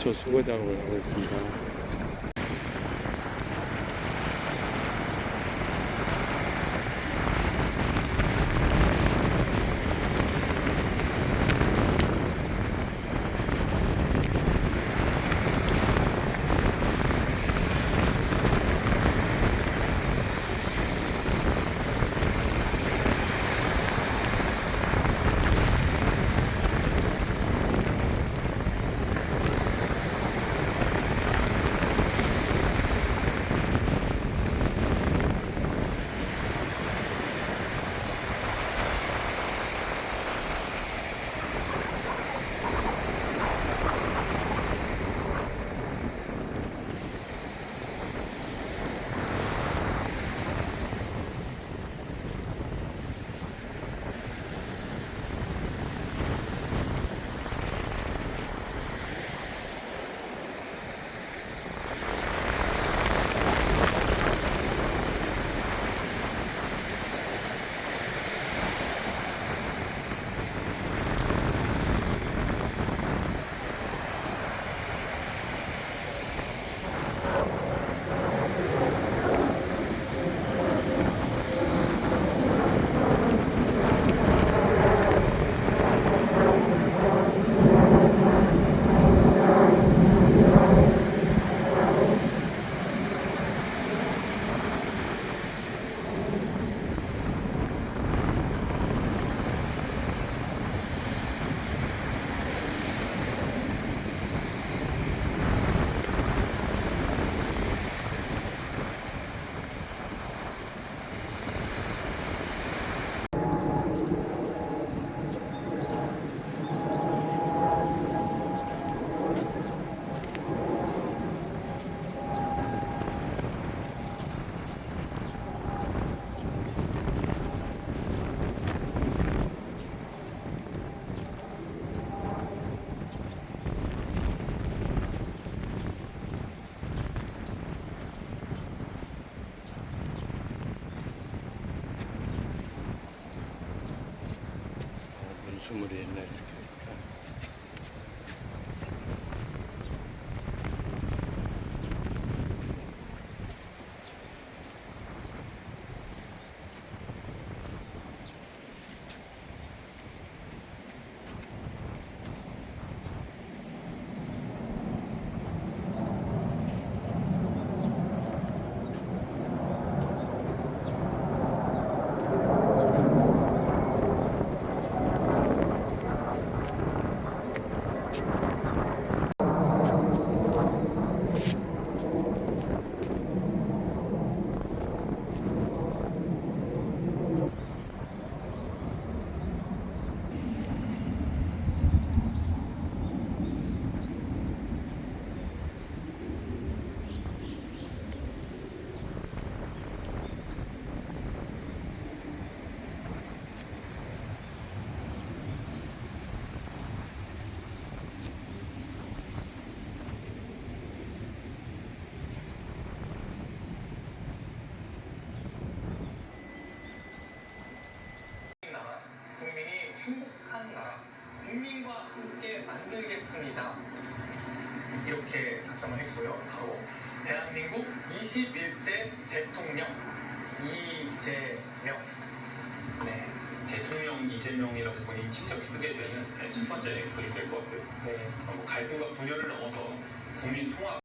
해초 수거 작업을 하고 있습니다. 문수물이 옛날에 이렇게 있구나. 모르겠습니다. 이렇게 작성을 했고요. 바로 대한민국 21대 대통령 이재명. 네. 대통령 이재명이라고 본인이 직접 쓰게 되는 첫 번째 글이 될 것 같고요. 네. 갈등과 분열을 넘어서 국민 통합